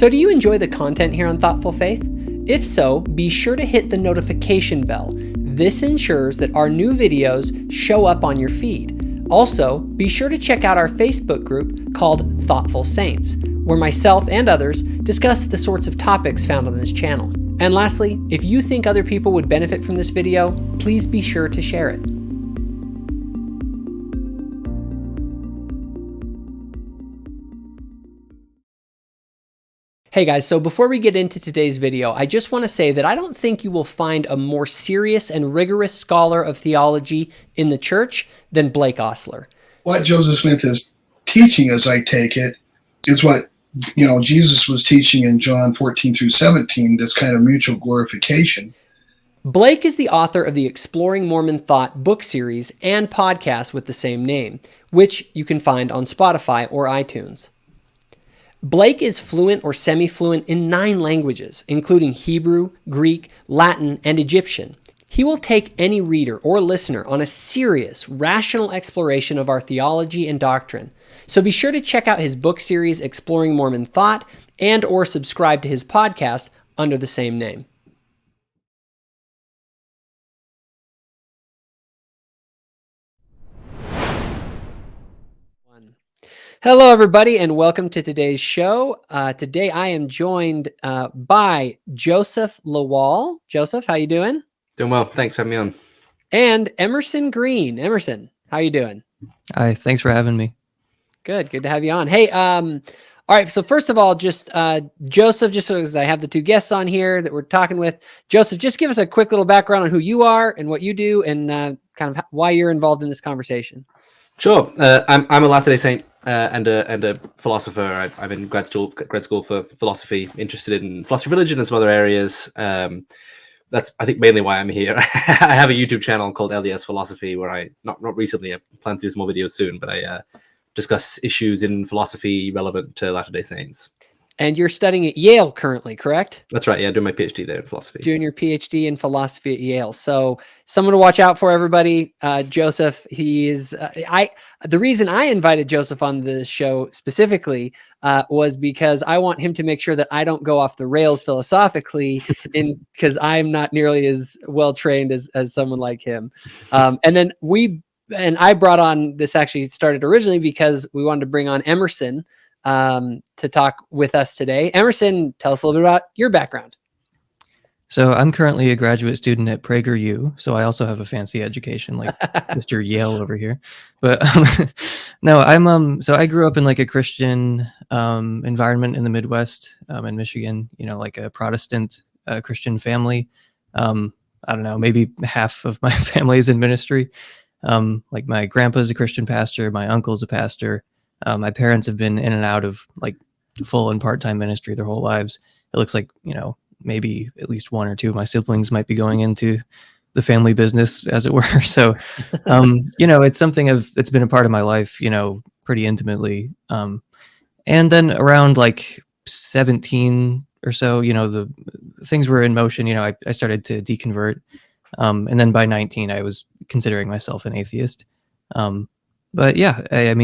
So do you enjoy the content here on Thoughtful Faith? If so, be sure to hit the notification bell. This ensures that our new videos show up on your feed. Also, be sure to check out our Facebook group called Thoughtful Saints, where myself and others discuss the sorts of topics found on this channel. And lastly, if you think other people would benefit from this video, please be sure to share it. Hey guys, so before we get into today's video, I just want to say that I don't think you will find a more serious and rigorous scholar of theology in the church than Blake Ostler. What Joseph Smith is teaching, as I take it, is what Jesus was teaching in John 14 through 17, this kind of mutual glorification. Blake is the author of the Exploring Mormon Thought book series and podcast with the same name, which you can find on Spotify or iTunes. Blake is fluent or semi-fluent in 9 languages, including Hebrew, Greek, Latin, and Egyptian. He will take any reader or listener on a serious, rational exploration of our theology and doctrine. So be sure to check out his book series, Exploring Mormon Thought, and or subscribe to his podcast under the same name. Hello, everybody, and welcome to today's show. Today, I am joined by Joseph Lawal. Joseph, how you doing? Doing well. Thanks for having me on. And Emerson Green. Emerson, how you doing? Hi, thanks for having me. Good to have you on. Hey, all right, so first of all, just Joseph, just because I have the 2 guests on here that we're talking with. Joseph, just give us a quick little background on who you are and what you do and kind of why you're involved in this conversation. Sure. I'm a Latter-day Saint and a philosopher. I'm in grad school for philosophy, interested in philosophy of religion and some other areas. That's, I think, mainly why I'm here. I have a YouTube channel called LDS Philosophy where I, not recently, I plan to do some more videos soon, but I discuss issues in philosophy relevant to Latter-day Saints. And you're studying at Yale currently, correct? That's right. Yeah, doing my PhD there in philosophy. Doing your PhD in philosophy at Yale. So someone to watch out for, everybody. Joseph, he is. The reason I invited Joseph on the show specifically was because I want him to make sure that I don't go off the rails philosophically, because I'm not nearly as well trained as someone like him. And I brought on this. Actually started originally because we wanted to bring on Emerson to talk with us today. Emerson, tell us a little bit about your background. So I'm currently a graduate student at PragerU, so I also have a fancy education like Mr. Yale over here. But no, so I grew up in like a Christian environment in the Midwest, in Michigan, like a Protestant Christian family. I don't know, maybe half of my family is in ministry. Like my grandpa's a Christian pastor, my uncle's a pastor. My parents have been in and out of like full and part-time ministry their whole lives. It looks like, maybe at least 1 or 2 of my siblings might be going into the family business, as it were. So, it's something it's been a part of my life, pretty intimately. And then around like 17 or so, the things were in motion. I started to deconvert. And then by 19, I was considering myself an atheist. But yeah, I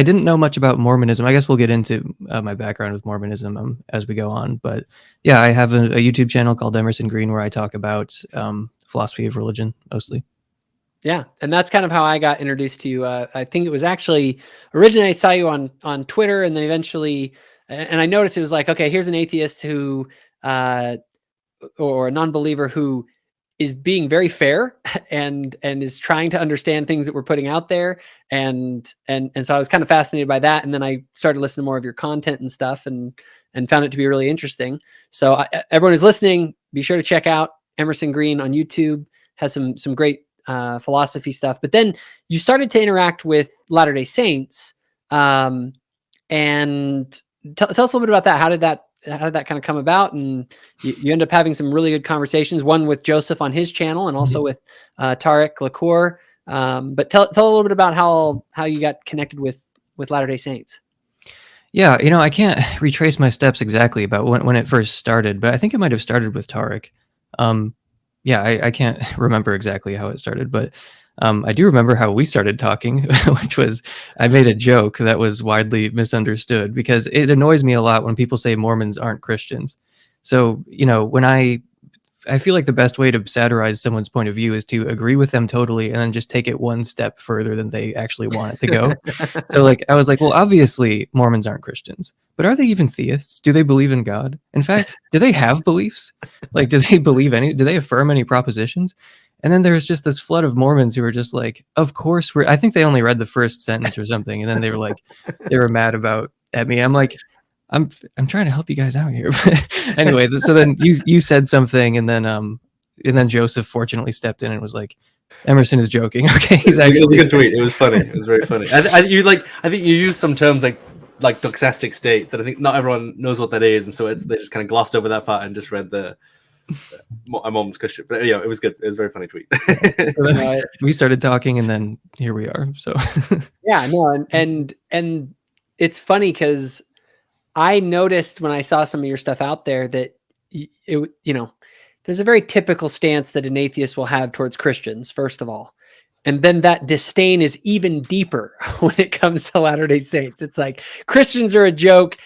didn't know much about Mormonism. I guess we'll get into my background with Mormonism as we go on. But yeah, I have a YouTube channel called Emerson Green where I talk about philosophy of religion mostly. Yeah, and that's kind of how I got introduced to you. I think it was actually, originally I saw you on Twitter, and then eventually, and I noticed it was like, okay, here's an atheist who, or a non-believer who is being very fair and is trying to understand things that we're putting out there. And so I was kind of fascinated by that. And then I started listening to more of your content and stuff and found it to be really interesting. So everyone who's listening, be sure to check out Emerson Green on YouTube, has some great philosophy stuff. But then you started to interact with Latter-day Saints. And tell us a little bit about that. How did that kind of come about? And you end up having some really good conversations, one with Joseph on his channel and also with Tarek Lacour. But tell a little bit about how you got connected with Latter-day Saints. Yeah, I can't retrace my steps exactly about when it first started, but I think it might have started with Tarek. I can't remember exactly how it started, but I do remember how we started talking, which was I made a joke that was widely misunderstood because it annoys me a lot when people say Mormons aren't Christians. So, when I feel like the best way to satirize someone's point of view is to agree with them totally and then just take it one step further than they actually want it to go. So like I was like, well, obviously Mormons aren't Christians, but are they even theists? Do they believe in God? In fact, do they have beliefs? Like, do they affirm any propositions? And then there's just this flood of Mormons who are just like, of course I think they only read the first sentence or something. And then they were mad at me. I'm like, I'm trying to help you guys out here. Anyway, so then you said something, and then Joseph fortunately stepped in and was like, Emerson is joking. Okay, he's actually. It was a good tweet. It was funny. It was very funny. I think you used some terms like doxastic states, and I think not everyone knows what that is, and so they just kind of glossed over that part and just read a Mormon's Christian. But it was good. It was a very funny tweet. We started talking, and then here we are. So yeah, no, and it's funny because I noticed when I saw some of your stuff out there that there's a very typical stance that an atheist will have towards Christians, first of all. And then that disdain is even deeper when it comes to Latter-day Saints. It's like Christians are a joke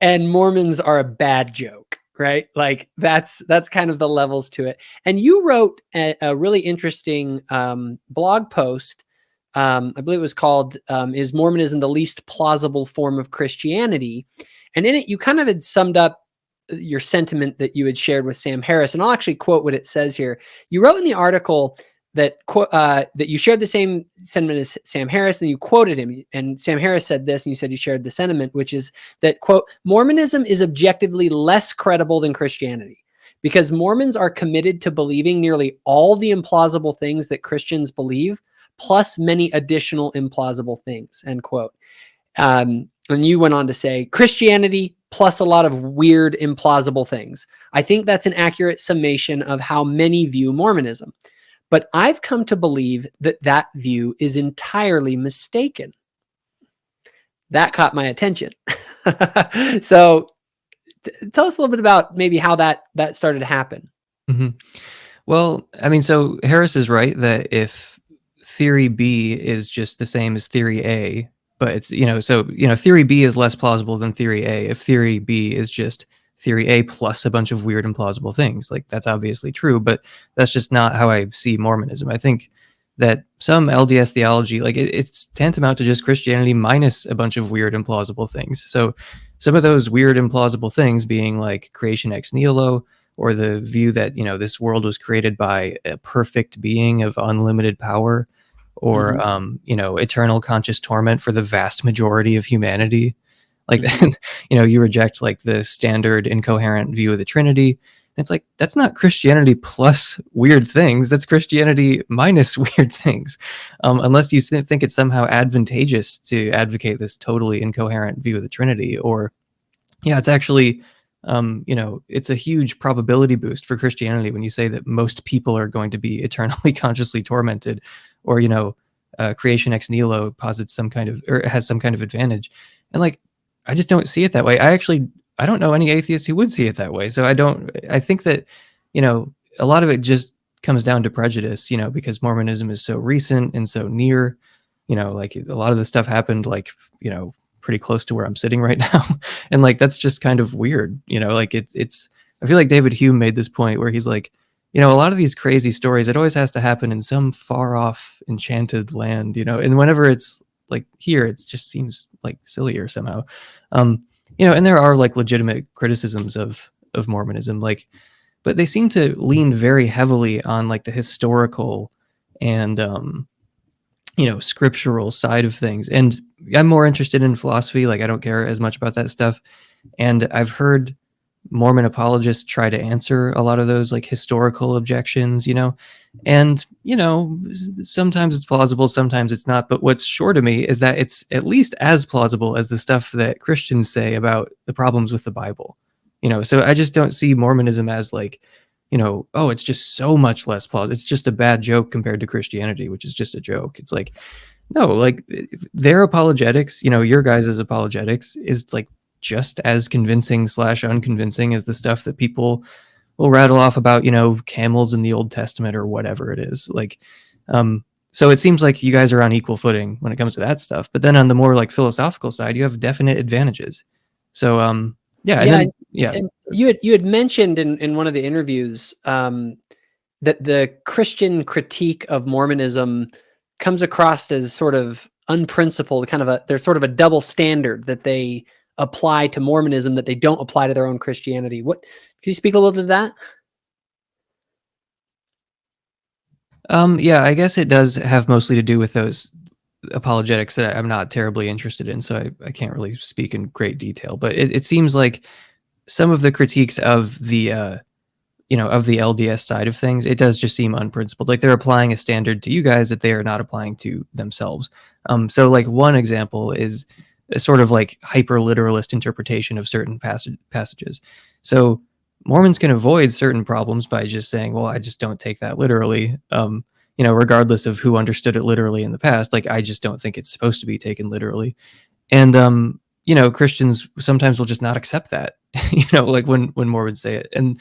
and Mormons are a bad joke, right? Like that's kind of the levels to it. And you wrote a really interesting blog post. I believe it was called, Is Mormonism the Least Plausible Form of Christianity? And in it, you kind of had summed up your sentiment that you had shared with Sam Harris. And I'll actually quote what it says here. You wrote in the article that you shared the same sentiment as Sam Harris, and you quoted him. And Sam Harris said this, and you said you shared the sentiment, which is that, quote, Mormonism is objectively less credible than Christianity because Mormons are committed to believing nearly all the implausible things that Christians believe, plus many additional implausible things, end quote. And you went on to say, Christianity plus a lot of weird, implausible things. I think that's an accurate summation of how many view Mormonism. But I've come to believe that view is entirely mistaken. That caught my attention. So tell us a little bit about maybe how that started to happen. Mm-hmm. Well, I mean, so Harris is right that if theory B is just the same as theory A, but it's, theory B is less plausible than theory A. If theory B is just theory A plus a bunch of weird implausible things, like that's obviously true, but that's just not how I see Mormonism. I think that some LDS theology, like it's tantamount to just Christianity minus a bunch of weird implausible things. So some of those weird implausible things being like creation ex nihilo, or the view that, this world was created by a perfect being of unlimited power, or, eternal conscious torment for the vast majority of humanity. Like, you reject like the standard incoherent view of the Trinity. And it's like, that's not Christianity plus weird things. That's Christianity minus weird things. Unless you think it's somehow advantageous to advocate this totally incoherent view of the Trinity, or it's actually, it's a huge probability boost for Christianity when you say that most people are going to be eternally consciously tormented, or, creation ex nihilo posits some kind of, or has some kind of advantage. And like, I just don't see it that way. I don't know any atheists who would see it that way. So I think that, a lot of it just comes down to prejudice, because Mormonism is so recent and so near, like a lot of the stuff happened like, pretty close to where I'm sitting right now. And like, that's just kind of weird, like it's, I feel like David Hume made this point where he's like, a lot of these crazy stories, it always has to happen in some far off enchanted land, and whenever it's like here, it just seems like sillier somehow. And there are like legitimate criticisms of Mormonism, like, but they seem to lean very heavily on like the historical and, scriptural side of things. And I'm more interested in philosophy. Like, I don't care as much about that stuff. And I've heard Mormon apologists try to answer a lot of those like historical objections, and, sometimes it's plausible, sometimes it's not. But what's sure to me is that it's at least as plausible as the stuff that Christians say about the problems with the Bible, so I just don't see Mormonism as like, oh, it's just so much less plausible. It's just a bad joke compared to Christianity, which is just a joke. It's like, no, like their apologetics, your guys' apologetics is like just as convincing / unconvincing as the stuff that people will rattle off about, camels in the Old Testament or whatever it is. Like, So it seems like you guys are on equal footing when it comes to that stuff. But then on the more like philosophical side, you have definite advantages. So yeah, and then yeah. And you had mentioned in one of the interviews that the Christian critique of Mormonism comes across as sort of unprincipled, there's sort of a double standard that they apply to Mormonism that they don't apply to their own Christianity. Can you speak a little bit to that? Yeah, I guess it does have mostly to do with those apologetics that I'm not terribly interested in, so I can't really speak in great detail. But it seems like some of the critiques of the of the LDS side of things, it does just seem unprincipled. Like they're applying a standard to you guys that they are not applying to themselves. So like one example is a sort of like hyper literalist interpretation of certain passages. So Mormons can avoid certain problems by just saying, well, I just don't take that literally. Regardless of who understood it literally in the past, like I just don't think it's supposed to be taken literally. And Christians sometimes will just not accept that, like when Mormons say it. And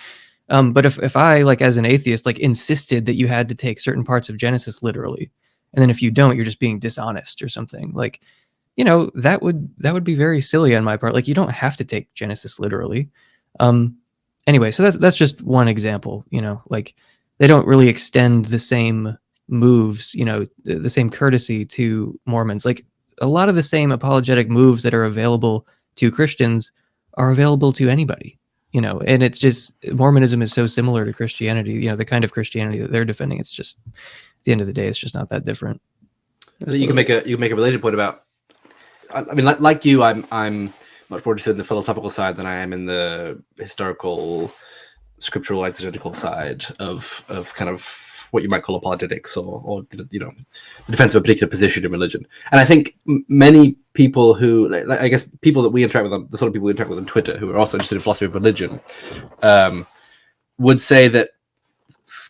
but if I, like as an atheist, like insisted that you had to take certain parts of Genesis literally, and then if you don't, you're just being dishonest or something, like, that would be very silly on my part. Like you don't have to take Genesis literally. Anyway, so that's just one example, like they don't really extend the same moves, the same courtesy to Mormons. Like a lot of the same apologetic moves that are available to Christians are available to anybody, and it's just Mormonism is so similar to Christianity, the kind of Christianity that they're defending. It's just at the end of the day, it's just not that different. You can make a related point about. I mean, like you, I'm much more interested in the philosophical side than I am in the historical, scriptural, exegetical side of kind of what you might call apologetics or the defense of a particular position in religion. And I think many people who, I guess, people that we interact with, the sort of people we interact with on Twitter, who are also interested in philosophy of religion, would say that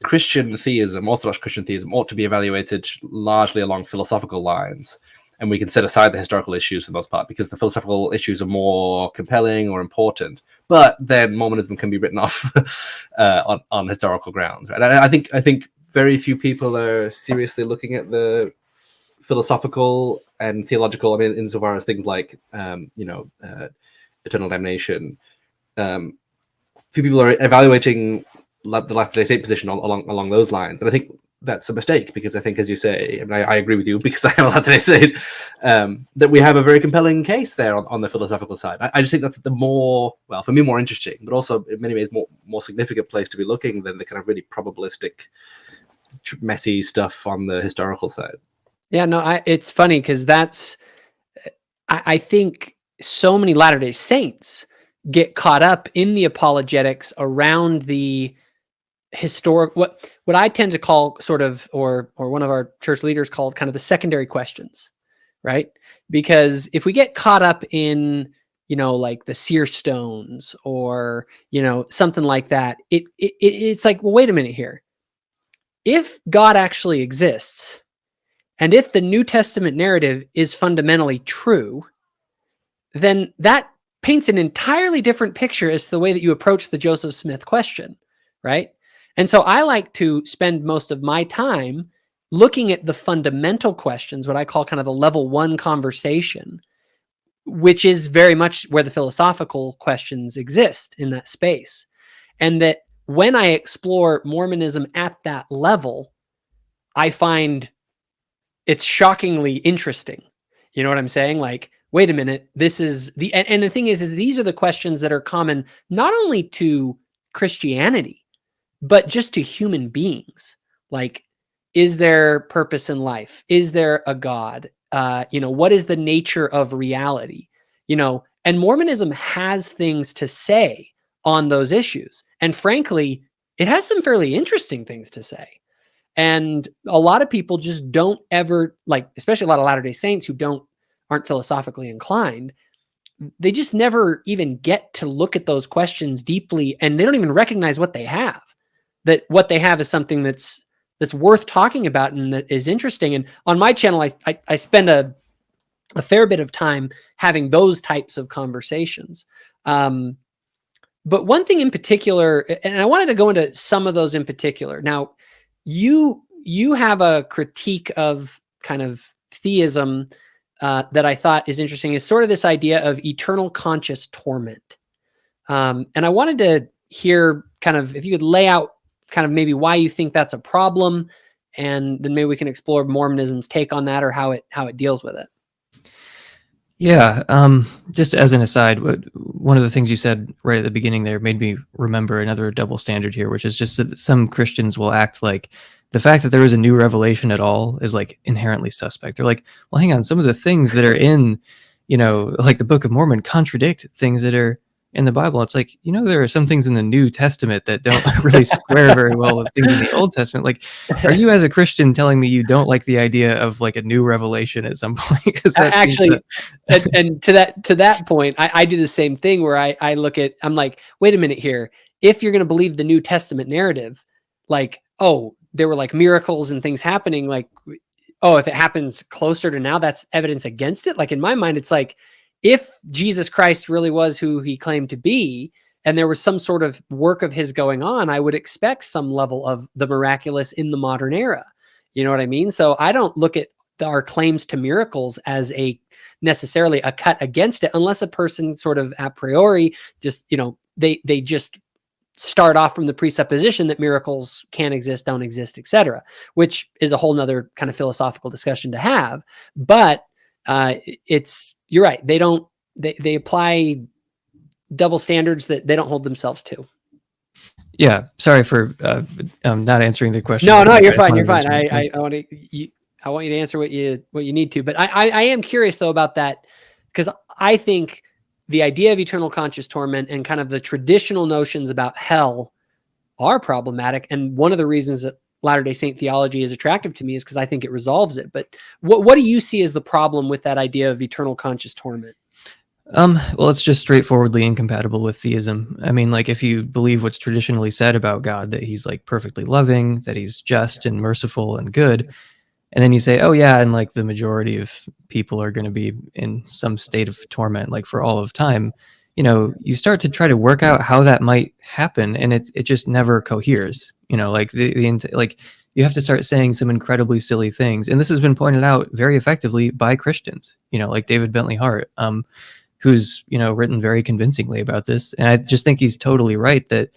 Christian theism, Orthodox Christian theism, ought to be evaluated largely along philosophical lines. And we can set aside the historical issues for the most part because the philosophical issues are more compelling or important. But then Mormonism can be written off on historical grounds. Right? And I think very few people are seriously looking at the philosophical and theological. I mean, insofar as things like eternal damnation. Few people are evaluating the Latter-day Saint position along those lines, and I think that's a mistake because I think, as you say, and I agree with you because I am a Latter-day Saint, that we have a very compelling case there on the philosophical side. I just think that's the more, well, for me, more interesting, but also in many ways more significant place to be looking than the kind of really probabilistic, messy stuff on the historical side. Yeah, no, it's funny because I think so many Latter-day Saints get caught up in the apologetics around the historic, what I tend to call sort of, or one of our church leaders called kind of the secondary questions, right? Because if we get caught up in, like the seer stones or, something like that, it's like, well, wait a minute here. If God actually exists, and if the New Testament narrative is fundamentally true, then that paints an entirely different picture as to the way that you approach the Joseph Smith question, right? And so I like to spend most of my time looking at the fundamental questions, what I call kind of the level one conversation, which is very much where the philosophical questions exist in that space. And that when I explore Mormonism at that level, I find it's shockingly interesting. You know what I'm saying? Like, wait a minute, this is and the thing is these are the questions that are common not only to Christianity, but just to human beings. Like, is there purpose in life? Is there a God? What is the nature of reality? And Mormonism has things to say on those issues. And frankly, it has some fairly interesting things to say. And a lot of people just don't ever, like, especially a lot of Latter-day Saints who aren't philosophically inclined, they just never even get to look at those questions deeply, and they don't even recognize what they have. That what they have is something that's worth talking about and that is interesting. And on my channel, I spend a fair bit of time having those types of conversations. But one thing in particular, and I wanted to go into some of those in particular. Now, you you have a critique of kind of theism that I thought is interesting. Is sort of this idea of eternal conscious torment. And I wanted to hear kind of if you could lay out kind of maybe why you think that's a problem, and then maybe we can explore Mormonism's take on that or how it deals with it. Yeah, just as an aside, one of the things you said right at the beginning there made me remember another double standard here, which is just that some Christians will act like the fact that there is a new revelation at all is like inherently suspect. They're like, well, hang on, some of the things that are in, like the Book of Mormon contradict things that are in the Bible. It's like, there are some things in the New Testament that don't really square very well with things in the Old Testament. Like, are you as a Christian telling me you don't like the idea of like a new revelation at some point? Because actually, and to that point, I do the same thing where I look at, I'm like, wait a minute here. If you're going to believe the New Testament narrative, like, oh, there were like miracles and things happening, like, oh, if it happens closer to now, that's evidence against it. Like in my mind, it's like, if Jesus Christ really was who he claimed to be, and there was some sort of work of his going on, I would expect some level of the miraculous in the modern era. You know what I mean? So I don't look at our claims to miracles as necessarily a cut against it, unless a person sort of a priori just, they just start off from the presupposition that miracles can exist, don't exist, etc., which is a whole nother kind of philosophical discussion to have. But you're right. They apply double standards that they don't hold themselves to. Yeah. Sorry for not answering the question. No, you're fine. You're fine. I want you to answer what you need to, but I am curious though about that, because I think the idea of eternal conscious torment and kind of the traditional notions about hell are problematic. And one of the reasons that Latter-day Saint theology is attractive to me is because I think it resolves it. But what do you see as the problem with that idea of eternal conscious torment? Well, it's just straightforwardly incompatible with theism. I mean, like if you believe what's traditionally said about God, that he's like perfectly loving, that he's just and merciful and good, and then you say, oh yeah, and like the majority of people are going to be in some state of torment, like for all of time, you start to try to work out how that might happen, and it just never coheres. Like like you have to start saying some incredibly silly things, and this has been pointed out very effectively by Christians. Like David Bentley Hart, who's written very convincingly about this, and I just think he's totally right that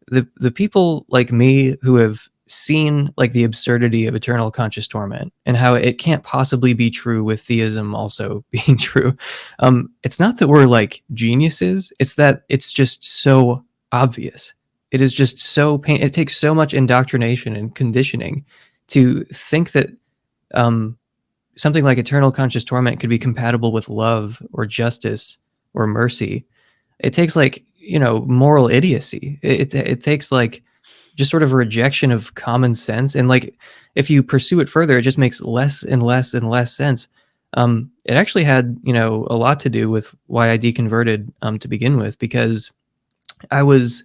the people like me who have seen like the absurdity of eternal conscious torment and how it can't possibly be true with theism also being true. It's not that we're like geniuses, it's that it's just so obvious. It is just so it takes so much indoctrination and conditioning to think that something like eternal conscious torment could be compatible with love or justice or mercy. It takes like, moral idiocy. It takes like just sort of a rejection of common sense. And like, if you pursue it further, it just makes less and less and less sense. It actually had, a lot to do with why I deconverted to begin with, because I was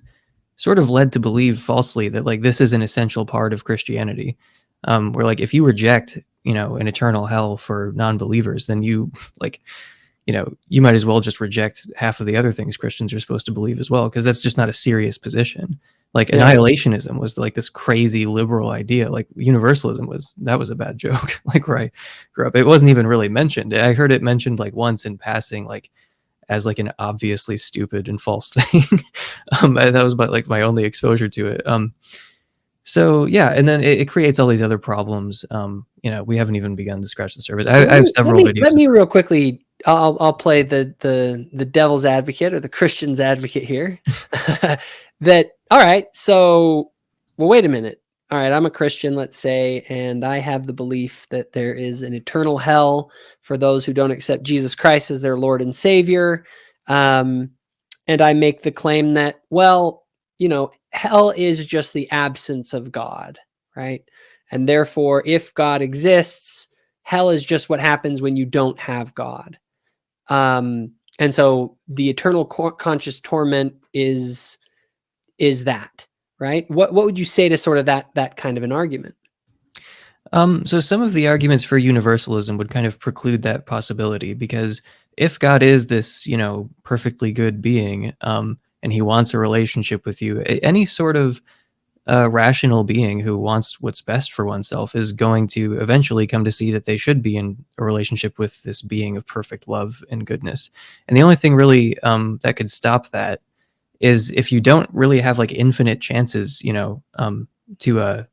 sort of led to believe falsely that like this is an essential part of Christianity. Where like if you reject, an eternal hell for non-believers, then you like, you might as well just reject half of the other things Christians are supposed to believe as well, because that's just not a serious position. Like annihilationism was like this crazy liberal idea. Like universalism was a bad joke. Like where I grew up, it wasn't even really mentioned. I heard it mentioned like once in passing, like as like an obviously stupid and false thing. That was like my only exposure to it. So yeah, and then it creates all these other problems. We haven't even begun to scratch the surface. I have several videos. Let me real quickly. I'll play the devil's advocate or the Christian's advocate here. That all right. So, well, wait a minute. All right, I'm a Christian, let's say, and I have the belief that there is an eternal hell for those who don't accept Jesus Christ as their Lord and Savior. And I make the claim that, well, hell is just the absence of God, right? And therefore, if God exists, hell is just what happens when you don't have God. And so the eternal conscious torment is that, right? What would you say to sort of that kind of an argument? So some of the arguments for universalism would kind of preclude that possibility, because if God is this, perfectly good being, and he wants a relationship with you, any sort of a rational being who wants what's best for oneself is going to eventually come to see that they should be in a relationship with this being of perfect love and goodness. And the only thing really that could stop that is if you don't really have like infinite chances, to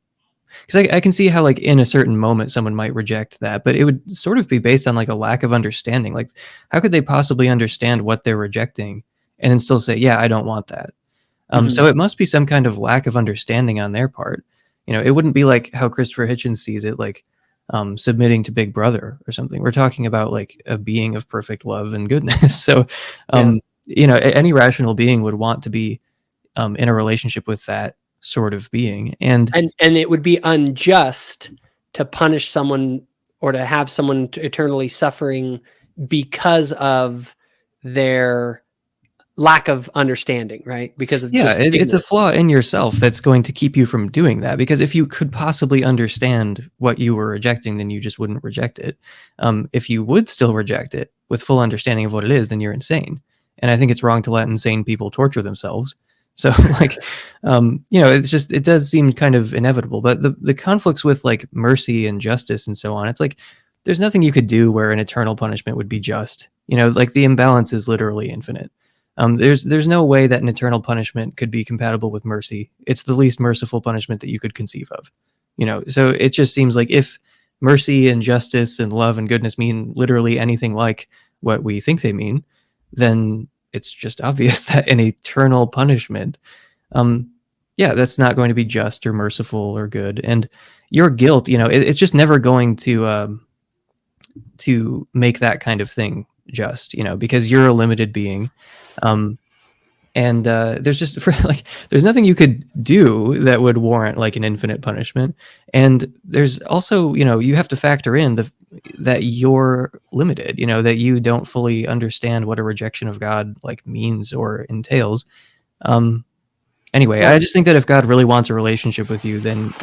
because I can see how like in a certain moment someone might reject that, but it would sort of be based on like a lack of understanding. Like, how could they possibly understand what they're rejecting and then still say, yeah, I don't want that? So it must be some kind of lack of understanding on their part. It wouldn't be like how Christopher Hitchens sees it, like submitting to Big Brother or something. We're talking about like a being of perfect love and goodness. So, any rational being would want to be in a relationship with that sort of being, and it would be unjust to punish someone or to have someone eternally suffering because of their lack of understanding, right? Because of it's a flaw in yourself that's going to keep you from doing that. Because if you could possibly understand what you were rejecting, then you just wouldn't reject it. If you would still reject it with full understanding of what it is, then you're insane. And I think it's wrong to let insane people torture themselves. So like, it's just, it does seem kind of inevitable, but the conflicts with like mercy and justice and so on, it's like, there's nothing you could do where an eternal punishment would be just, like the imbalance is literally infinite. There's no way that an eternal punishment could be compatible with mercy. It's the least merciful punishment that you could conceive of, so it just seems like if mercy and justice and love and goodness mean literally anything like what we think they mean, then it's just obvious that an eternal punishment, that's not going to be just or merciful or good. And your guilt, it's just never going to make that kind of thing just, because you're a limited being. And there's just there's nothing you could do that would warrant like an infinite punishment. And there's also, you have to factor in that you're limited, that you don't fully understand what a rejection of God like means or entails. Anyway, I just think that if God really wants a relationship with you, then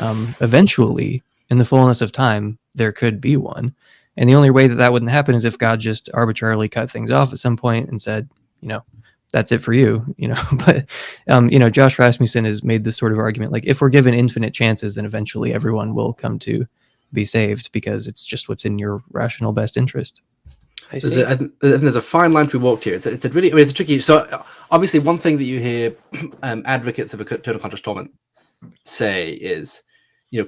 eventually in the fullness of time, there could be one. And the only way that wouldn't happen is if God just arbitrarily cut things off at some point and said, that's it for you, but, Josh Rasmussen has made this sort of argument, like if we're given infinite chances, then eventually everyone will come to be saved because it's just what's in your rational best interest. There's a fine line to be walked here. It's a really, it's a tricky. So obviously one thing that you hear advocates of eternal conscious torment say is,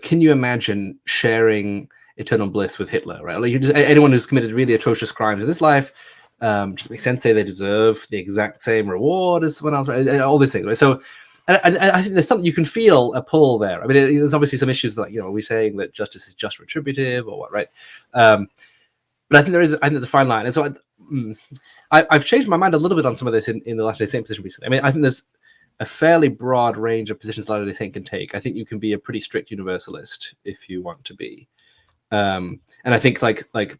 can you imagine sharing eternal bliss with Hitler, right? Like anyone who's committed really atrocious crimes in this life, just makes sense, say they deserve the exact same reward as someone else, right? All these things, right? So and I think there's something you can feel a pull there. I mean, there's obviously some issues like, are we saying that justice is just retributive or what, right? But I think there's a fine line. And so I've changed my mind a little bit on some of this in the Latter-day Saint position recently. I mean, I think there's a fairly broad range of positions Latter-day Saint can take. I think you can be a pretty strict universalist if you want to be. And I think like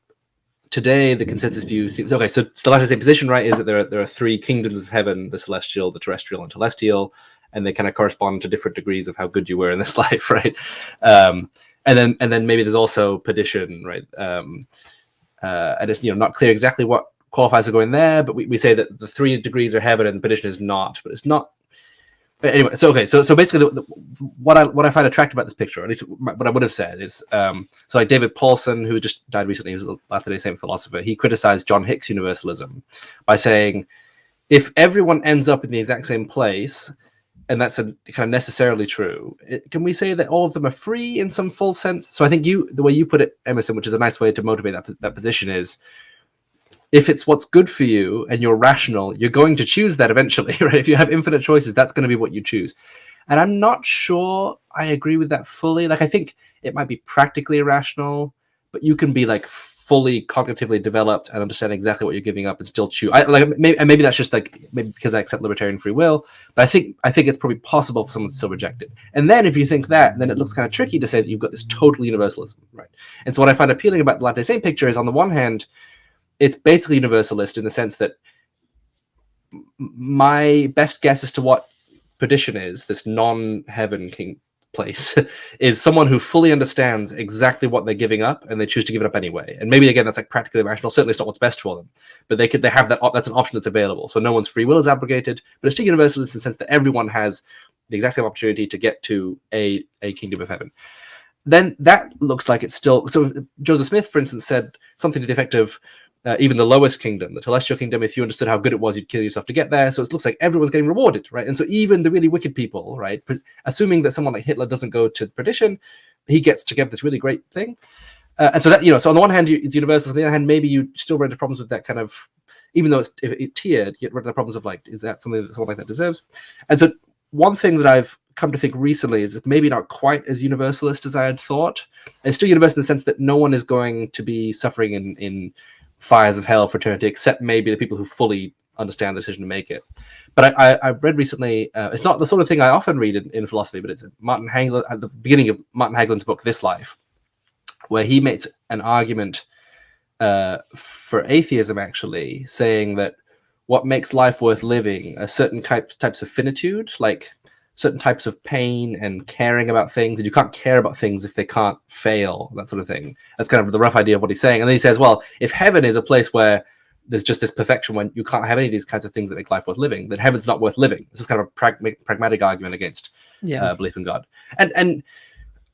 today the consensus view seems okay. So the Latter-day Saint position, right, is that there are three kingdoms of heaven: the celestial, the terrestrial, and telestial, and they kind of correspond to different degrees of how good you were in this life, right? And then maybe there's also perdition, right? And it's not clear exactly what qualifies are going there, but we say that the 3 degrees are heaven and perdition is not, but it's not. But anyway, so basically, what I find attractive about this picture, at least what I would have said, is so like David Paulson, who just died recently, who's a Latter-day Saint philosopher, he criticized John Hick's universalism by saying, if everyone ends up in the exact same place, and that's kind of necessarily true, can we say that all of them are free in some full sense? So I think the way you put it, Emerson, which is a nice way to motivate that position, is if it's what's good for you and you're rational, you're going to choose that eventually, right? If you have infinite choices, that's going to be what you choose. And I'm not sure I agree with that fully. Like, I think it might be practically irrational, but you can be like fully cognitively developed and understand exactly what you're giving up and still choose. Maybe that's just like maybe because I accept libertarian free will, but I think it's probably possible for someone to still reject it. And then if you think that, then it looks kind of tricky to say that you've got this total universalism, right? And so what I find appealing about the Latter-day Saint picture is, on the one hand, it's basically universalist in the sense that my best guess as to what perdition is, this non-heaven king place, is someone who fully understands exactly what they're giving up and they choose to give it up anyway. And maybe again that's like practically rational. Certainly it's not what's best for them, but they have that. That's an option that's available. So no one's free will is abrogated, but it's still universalist in the sense that everyone has the exact same opportunity to get to a kingdom of heaven. Then that looks like it's still... So Joseph Smith, for instance, said something to the effect of, even the lowest kingdom, the celestial kingdom, if you understood how good it was, you'd kill yourself to get there. So it looks like everyone's getting rewarded, right? And so even the really wicked people, right, assuming that someone like Hitler doesn't go to perdition, he gets to get this really great thing. And so that, so on the one hand, it's universal. On the other hand, maybe you still run into problems with that kind of, even though it's tiered, you run into problems of like, is that something that someone like that deserves? And so one thing that I've come to think recently is it's maybe not quite as universalist as I had thought. It's still universal in the sense that no one is going to be suffering in fires of hell for eternity, except maybe the people who fully understand the decision to make it. But I've read recently, it's not the sort of thing I often read in philosophy, but it's Martin Hagland, at the beginning of Martin Hagland's book, This Life, where he makes an argument for atheism, actually, saying that what makes life worth living are certain types of finitude, like certain types of pain and caring about things, and you can't care about things if they can't fail, that sort of thing. That's kind of the rough idea of what he's saying. And then he says, well, if heaven is a place where there's just this perfection when you can't have any of these kinds of things that make life worth living, then heaven's not worth living. This is kind of a pragmatic argument against belief in God. And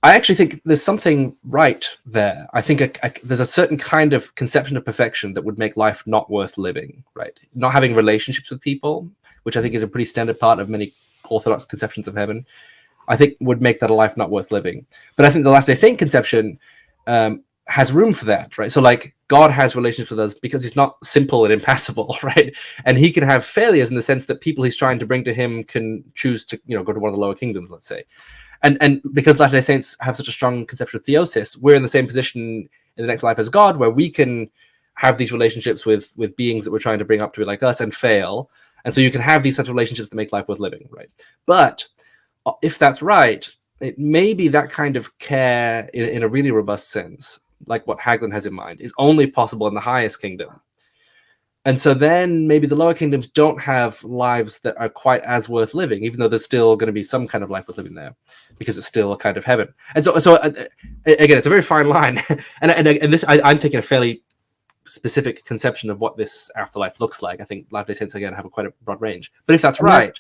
I actually think there's something right there. I think there's a certain kind of conception of perfection that would make life not worth living, right? Not having relationships with people, which I think is a pretty standard part of many Orthodox conceptions of heaven, I think would make that a life not worth living. But I think the Latter-day Saint conception has room for that, right? So like God has relationships with us because he's not simple and impassible, right? And he can have failures in the sense that people he's trying to bring to him can choose to, go to one of the lower kingdoms, let's say. And because Latter-day Saints have such a strong conception of theosis, we're in the same position in the next life as God, where we can have these relationships with beings that we're trying to bring up to be like us and fail. And so you can have these such relationships that make life worth living, right? But if that's right, it may be that kind of care in a really robust sense, like what Hagland has in mind, is only possible in the highest kingdom. And so then maybe the lower kingdoms don't have lives that are quite as worth living, even though there's still going to be some kind of life worth living there, because it's still a kind of heaven. And so again, it's a very fine line. and this, I'm taking a fairly specific conception of what this afterlife looks like. I think Latter-day Saints, again, have quite a broad range. But if that's right,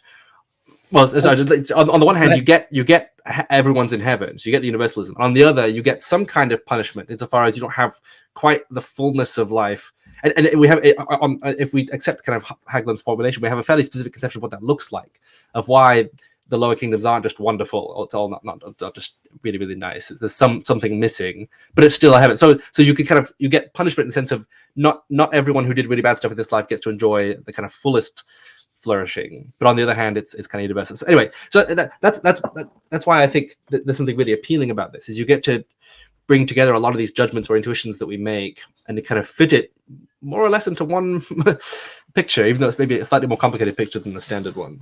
well, so on the one hand, you get everyone's in heaven, so you get the universalism. On the other, you get some kind of punishment insofar as you don't have quite the fullness of life. And we have, if we accept kind of Hagland's formulation, we have a fairly specific conception of what that looks like, of why the lower kingdoms aren't just wonderful, or it's all not just really, really nice. There's something missing, but it's still a heaven. So you can you get punishment in the sense of not everyone who did really bad stuff in this life gets to enjoy the kind of fullest flourishing. But on the other hand, it's kind of universal. So anyway, so that's why I think that there's something really appealing about this, is you get to bring together a lot of these judgments or intuitions that we make and to kind of fit it more or less into one picture, even though it's maybe a slightly more complicated picture than the standard one.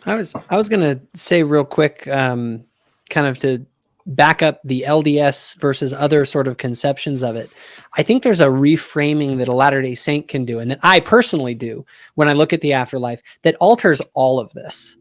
I was going to say real quick, kind of to back up the LDS versus other sort of conceptions of it. I think there's a reframing that a Latter-day Saint can do, and that I personally do when I look at the afterlife, that alters all of this.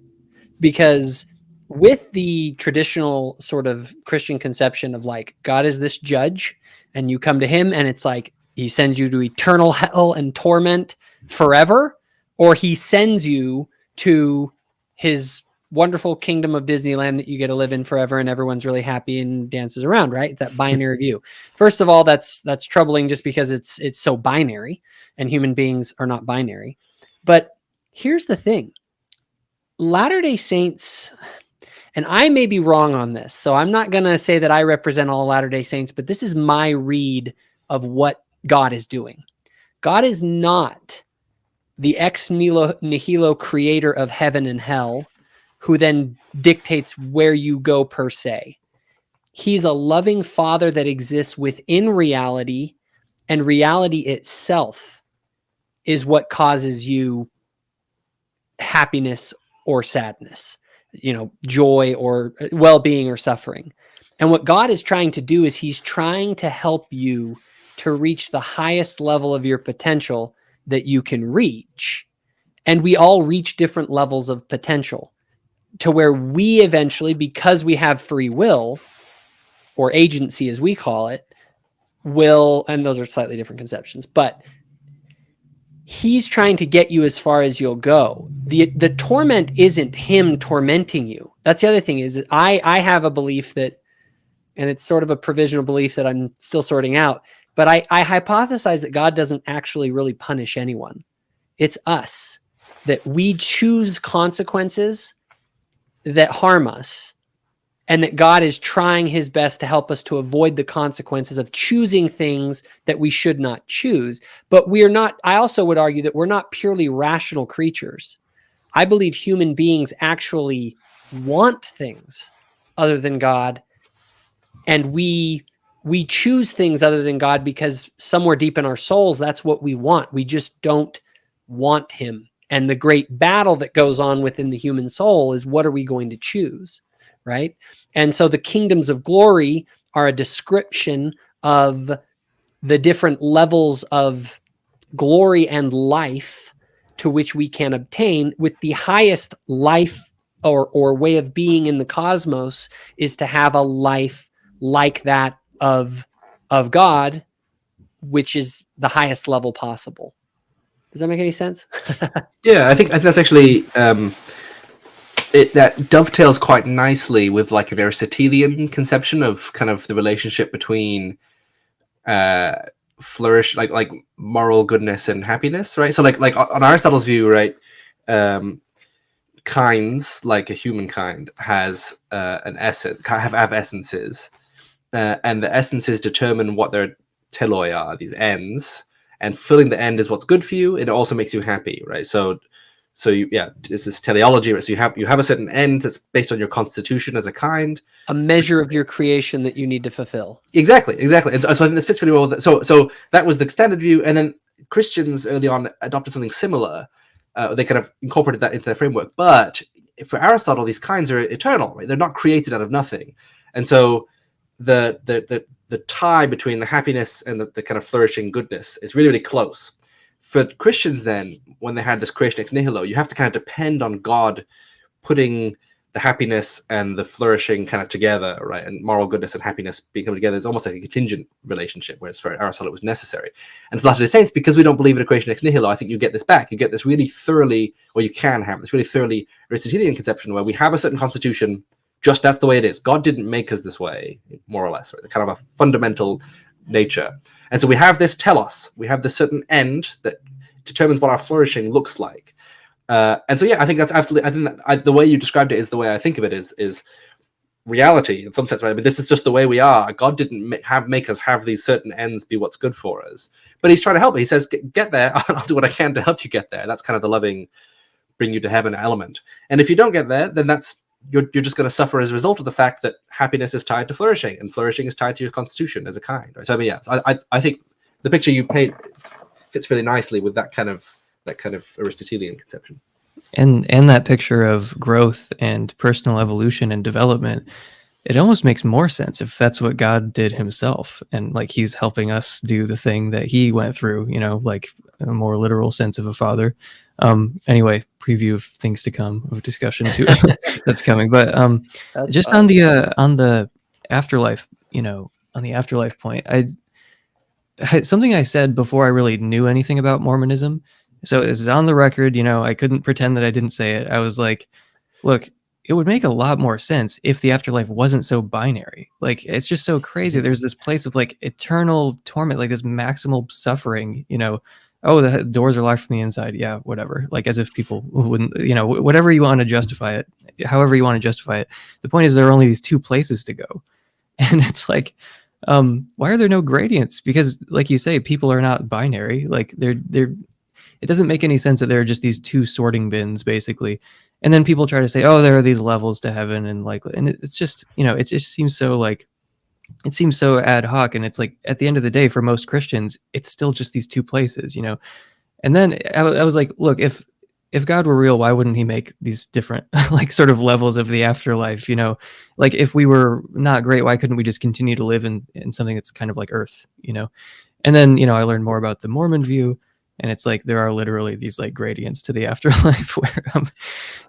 Because with the traditional sort of Christian conception of like, God is this judge and you come to him and it's like, he sends you to eternal hell and torment forever, or he sends you to his wonderful kingdom of Disneyland that you get to live in forever and everyone's really happy and dances around, right? That binary view. First of all, that's troubling just because it's so binary, and human beings are not binary. But here's the thing. Latter-day Saints, and I may be wrong on this, so I'm not going to say that I represent all Latter-day Saints, but this is my read of what God is doing. God is not the ex nihilo creator of heaven and hell, who then dictates where you go per se. He's a loving father that exists within reality, and reality itself is what causes you happiness or sadness, joy or well-being or suffering. And what God is trying to do is he's trying to help you to reach the highest level of your potential that you can reach. And we all reach different levels of potential, to where we eventually, because we have free will, or agency as we call it, will, and those are slightly different conceptions, but he's trying to get you as far as you'll go. The torment isn't him tormenting you. That's the other thing is I have a belief that, and it's sort of a provisional belief that I'm still sorting out, but I hypothesize that God doesn't actually really punish anyone. It's us, that we choose consequences that harm us, and that God is trying his best to help us to avoid the consequences of choosing things that we should not choose. But we are not, I also would argue that we're not purely rational creatures. I believe human beings actually want things other than God, and we choose things other than God because somewhere deep in our souls, that's what we want. We just don't want him. And the great battle that goes on within the human soul is, what are we going to choose? Right? And so the kingdoms of glory are a description of the different levels of glory and life to which we can obtain, with the highest life or way of being in the cosmos is to have a life like that of God, which is the highest level possible. Does that make any sense? Yeah, I think that's actually that dovetails quite nicely with like an Aristotelian conception of kind of the relationship between flourish, like moral goodness and happiness, right? So like on Aristotle's view, right, kinds, like a humankind, has an essence, have essences, and the essences determine what their teloi are, these ends, and filling the end is what's good for you. It also makes you happy, right? So it's this teleology, right? So you have a certain end that's based on your constitution as a kind, a measure of your creation that you need to fulfill. Exactly. And so I think this fits really well with that. So that was the standard view, and then Christians early on adopted something similar. They kind of incorporated that into their framework. But for Aristotle, these kinds are eternal, right? They're not created out of nothing, and so the tie between the happiness and the kind of flourishing goodness is really, really close. For Christians, then, when they had this creation ex nihilo, you have to kind of depend on God putting the happiness and the flourishing kind of together, right? And moral goodness and happiness becoming together is almost like a contingent relationship, whereas for Aristotle it was necessary. And for Latter-day Saints, because we don't believe in a creation ex nihilo, I think you get this back. You get this really thoroughly, or you can have this really thoroughly Aristotelian conception where we have a certain constitution, just that's the way it is. God didn't make us this way, more or less, right? Kind of a fundamental nature. And so we have this telos, we have this certain end that determines what our flourishing looks like. And so, yeah, I think that's absolutely. I think that the way you described it is the way I think of it is reality in some sense, right? But this is just the way we are. God didn't make us have these certain ends be what's good for us, but He's trying to help. He says, "Get there. I'll do what I can to help you get there." That's kind of the loving, bring you to heaven element. And if you don't get there, then you're just going to suffer as a result of the fact that happiness is tied to flourishing, and flourishing is tied to your constitution as a kind. Right? So I mean, yeah, I think the picture you paint fits really nicely with that kind of Aristotelian conception. And that picture of growth and personal evolution and development, it almost makes more sense if that's what God did himself, and like he's helping us do the thing that he went through, like a more literal sense of a father. Anyway, preview of things to come, of discussion too that's coming. But That's just fun. on the afterlife, on the afterlife point, something I said before I really knew anything about Mormonism. So this is on the record, I couldn't pretend that I didn't say it. I was like, look, it would make a lot more sense if the afterlife wasn't so binary. Like, it's just so crazy. There's this place of like eternal torment, like this maximal suffering, oh, the doors are locked from the inside. Yeah, whatever. Like, as if people wouldn't, whatever you want to justify it, however you want to justify it. The point is there are only these two places to go. And it's like, why are there no gradients? Because like you say, people are not binary. Like it doesn't make any sense that there are just these two sorting bins, basically. And then people try to say, oh, there are these levels to heaven, and it's just, it just seems so like, it seems so ad hoc. And it's like, at the end of the day, for most Christians, it's still just these two places, And then I was like, look, if God were real, why wouldn't he make these different like sort of levels of the afterlife? Like if we were not great, why couldn't we just continue to live in something that's kind of like Earth, And then, I learned more about the Mormon view. And it's like there are literally these like gradients to the afterlife where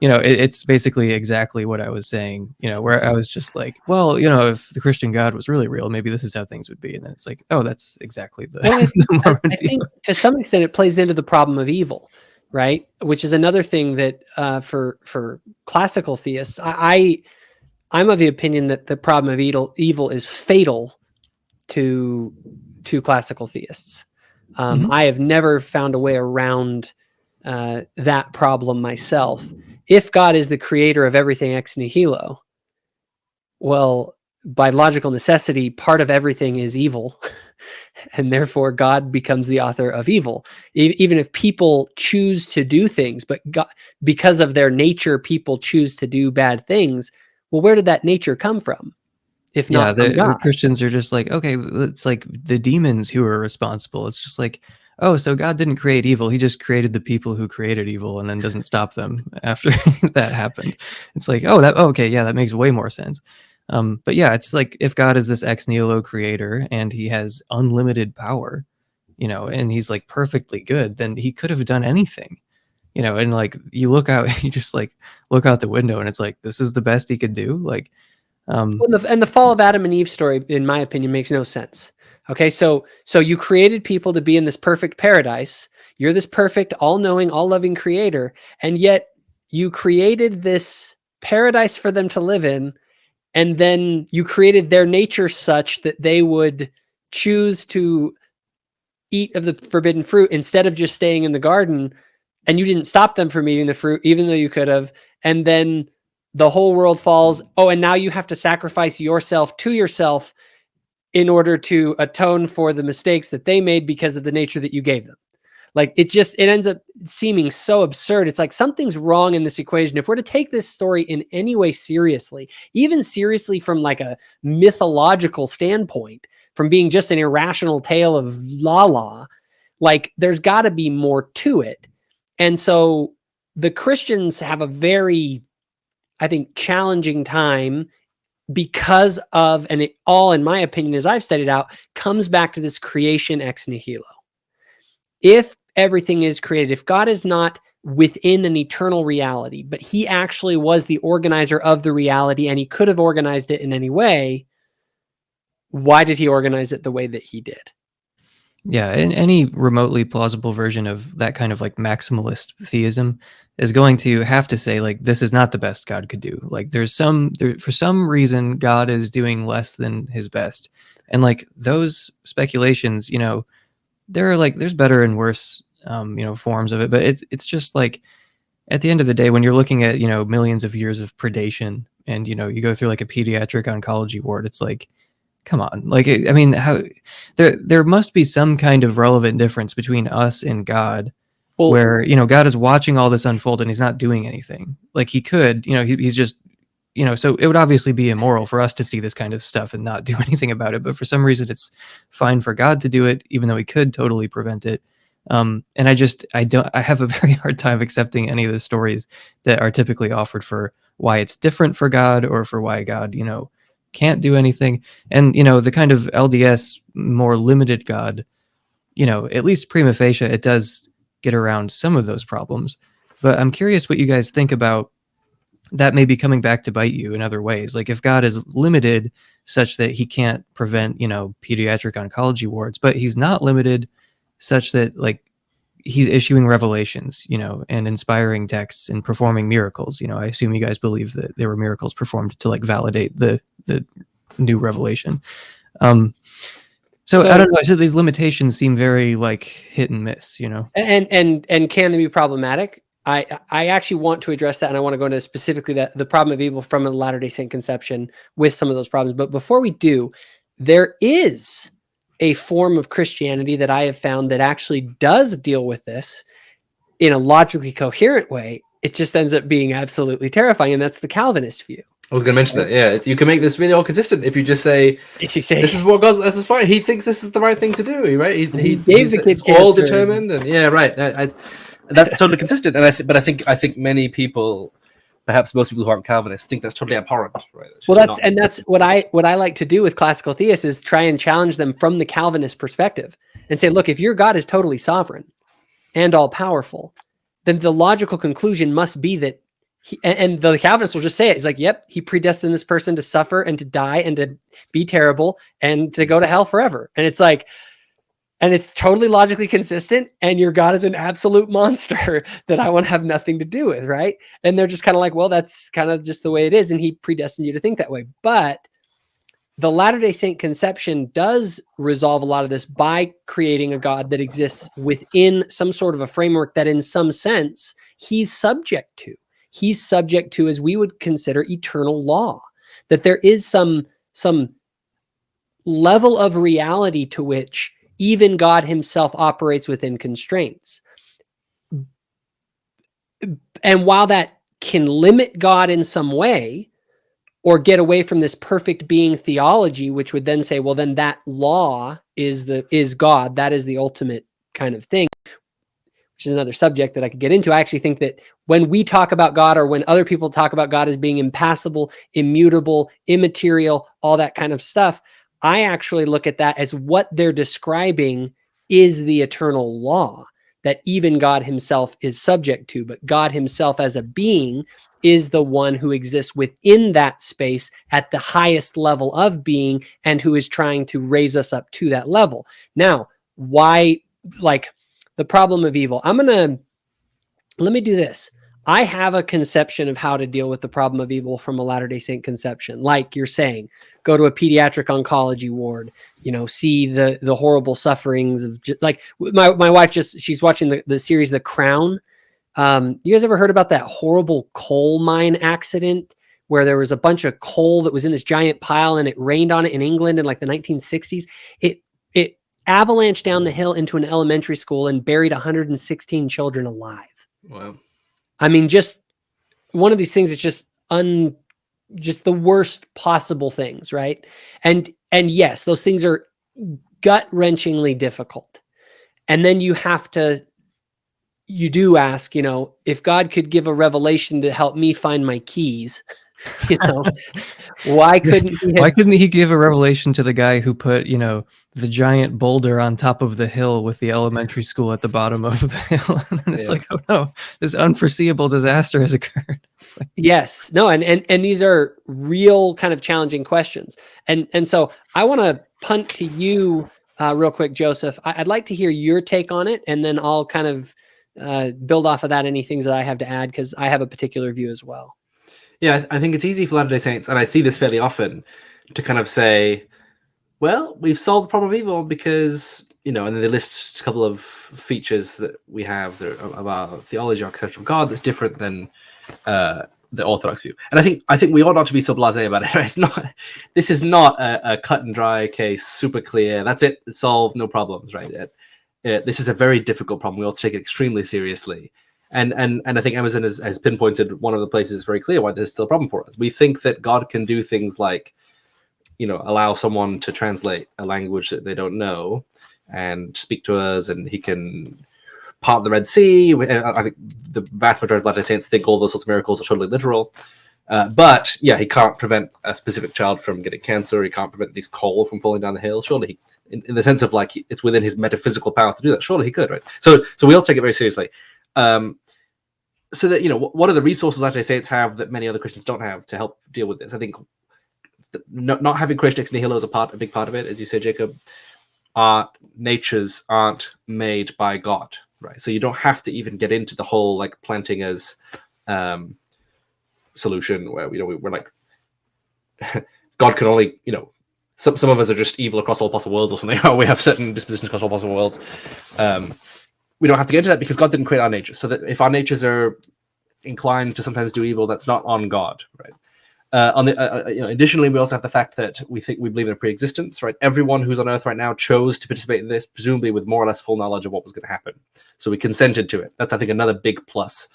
it's basically exactly what I was saying, where I was just like, well, if the Christian God was really real, maybe this is how things would be. And then it's like, oh, that's exactly the, Well, the Mormon I view. think to some extent it plays into the problem of evil, right? Which is another thing that for classical theists, I'm of the opinion that the problem of evil is fatal to classical theists. I have never found a way around that problem myself. If God is the creator of everything ex nihilo, well, by logical necessity, part of everything is evil. And therefore God becomes the author of evil. Even if people choose to do things, but God, because of their nature, people choose to do bad things. Well, where did that nature come from? If not from the God? Christians are just like, okay, it's like the demons who are responsible. It's just like, oh, so God didn't create evil. He just created the people who created evil and then doesn't stop them after that happened. It's like, okay, yeah, that makes way more sense. But yeah, it's like if God is this ex nihilo creator and he has unlimited power, and he's like perfectly good, then he could have done anything, and like you look out, you just like look out the window and it's like, this is the best he could do. Like, and the fall of Adam and Eve story, in my opinion, makes no sense. Okay, so you created people to be in this perfect paradise. You're this perfect, all-knowing, all-loving creator, and yet you created this paradise for them to live in, and then you created their nature such that they would choose to eat of the forbidden fruit instead of just staying in the garden, and you didn't stop them from eating the fruit, even though you could have, and then the whole world falls. Oh, and now you have to sacrifice yourself to yourself in order to atone for the mistakes that they made because of the nature that you gave them. Like it ends up seeming so absurd. It's like something's wrong in this equation. If we're to take this story in any way seriously, even seriously from like a mythological standpoint, from being just an irrational tale of la, like there's got to be more to it. And so the Christians have a very, I think, challenging time because of, and it all, in my opinion, as I've studied out, comes back to this creation ex nihilo. If everything is created, if God is not within an eternal reality, but he actually was the organizer of the reality and he could have organized it in any way, why did he organize it the way that he did? Yeah, and any remotely plausible version of that kind of like maximalist theism is going to have to say like, this is not the best God could do. Like for some reason, God is doing less than his best. And like those speculations, there are like, there's better and worse, forms of it, but it's just like, at the end of the day, when you're looking at, millions of years of predation and, you go through like a pediatric oncology ward, it's like, come on. Like, I mean, how there must be some kind of relevant difference between us and God, where, God is watching all this unfold and he's not doing anything. Like he could, he's just, so it would obviously be immoral for us to see this kind of stuff and not do anything about it. But for some reason, it's fine for God to do it, even though he could totally prevent it. And I have a very hard time accepting any of the stories that are typically offered for why it's different for God or for why God, can't do anything. And, the kind of LDS, more limited God, at least prima facie, it does get around some of those problems. But I'm curious what you guys think about that may be coming back to bite you in other ways. Like if God is limited such that he can't prevent, pediatric oncology wards, but he's not limited such that like he's issuing revelations, and inspiring texts and performing miracles. I assume you guys believe that there were miracles performed to like validate the new revelation. So I don't know. So these limitations seem very like hit and miss, And can they be problematic? I actually want to address that, and I want to go into specifically the problem of evil from a Latter-day Saint conception with some of those problems. But before we do, there is a form of Christianity that I have found that actually does deal with this in a logically coherent way. It just ends up being absolutely terrifying, and that's the Calvinist view. I was going to mention that. Yeah, you can make this really all consistent if you just say, this is what God. This is fine. He thinks this is the right thing to do, right? He gave the kid all cancer. determined, and yeah, right. That's totally consistent. And I think many people, perhaps most people who aren't Calvinists, think that's totally abhorrent, right? Well, that's what I like to do with classical theists is try and challenge them from the Calvinist perspective and say, look, if your God is totally sovereign, and all powerful, then the logical conclusion must be that and the Calvinists will just say it. It's like, yep, he predestined this person to suffer and to die and to be terrible and to go to hell forever. And it's like, and it's totally logically consistent. And your God is an absolute monster that I want to have nothing to do with, right? And they're just kind of like, well, that's kind of just the way it is. And he predestined you to think that way. But the Latter-day Saint conception does resolve a lot of this by creating a God that exists within some sort of a framework that in some sense he's subject to. He's subject to, as we would consider, eternal law, that there is some level of reality to which even God himself operates within constraints. And while that can limit God in some way or get away from this perfect being theology, which would then say, well, then that law is God. That is the ultimate kind of thing, which is another subject that I could get into. I actually think that when we talk about God, or when other people talk about God as being impassible, immutable, immaterial, all that kind of stuff, I actually look at that as what they're describing is the eternal law that even God himself is subject to. But God himself as a being is the one who exists within that space at the highest level of being and who is trying to raise us up to that level. Now, why, like, the problem of evil? Let me do this. I have a conception of how to deal with the problem of evil from a Latter-day Saint conception. Like you're saying, go to a pediatric oncology ward, see the horrible sufferings of, like my wife she's watching the series, The Crown. You guys ever heard about that horrible coal mine accident where there was a bunch of coal that was in this giant pile and it rained on it in England in like the 1960s? It avalanched down the hill into an elementary school and buried 116 children alive. Wow. I mean, just one of these things is just the worst possible things, right? And yes, those things are gut-wrenchingly difficult. And then you do ask, if God could give a revelation to help me find my keys, why couldn't he give a revelation to the guy who put, the giant boulder on top of the hill with the elementary school at the bottom of the hill? And it's like, oh no, this unforeseeable disaster has occurred. Yes, no, and these are real kind of challenging questions. And so I want to punt to you real quick, Joseph. I'd like to hear your take on it, and then I'll kind of build off of that any things that I have to add, because I have a particular view as well. Yeah, I think it's easy for Latter-day Saints, and I see this fairly often, to kind of say, well, we've solved the problem of evil because, and then they list a couple of features that we have of our theology, our conception of God, that's different than the Orthodox view. And I think we ought not to be so blasé about it. This is not a cut and dry case, super clear. That's it, it's solved, no problems, right? This is a very difficult problem. We ought to take it extremely seriously. And I think Emerson has pinpointed one of the places very clear why there's still a problem for us. We think that God can do things like, allow someone to translate a language that they don't know and speak to us, and he can part the Red Sea. I think the vast majority of Latter-day Saints think all those sorts of miracles are totally literal. But yeah, he can't prevent a specific child from getting cancer. He can't prevent these coal from falling down the hill. Surely in the sense of like, it's within his metaphysical power to do that. Surely he could, right? So we all take it very seriously. So that, what are the resources Latter-day Saints have that many other Christians don't have to help deal with this? I think not having creation ex nihilo is a big part of it, as you say, Jacob. Natures aren't made by God, right? So you don't have to even get into the whole like planting as solution where we're like God can only some of us are just evil across all possible worlds or something. We have certain dispositions across all possible worlds. We don't have to get into that because God didn't create our nature. So that if our natures are inclined to sometimes do evil, that's not on God, right? Additionally, we also have the fact that we believe in a pre-existence, right? Everyone who's on Earth right now chose to participate in this, presumably with more or less full knowledge of what was going to happen. So we consented to it. That's, I think, another big plus.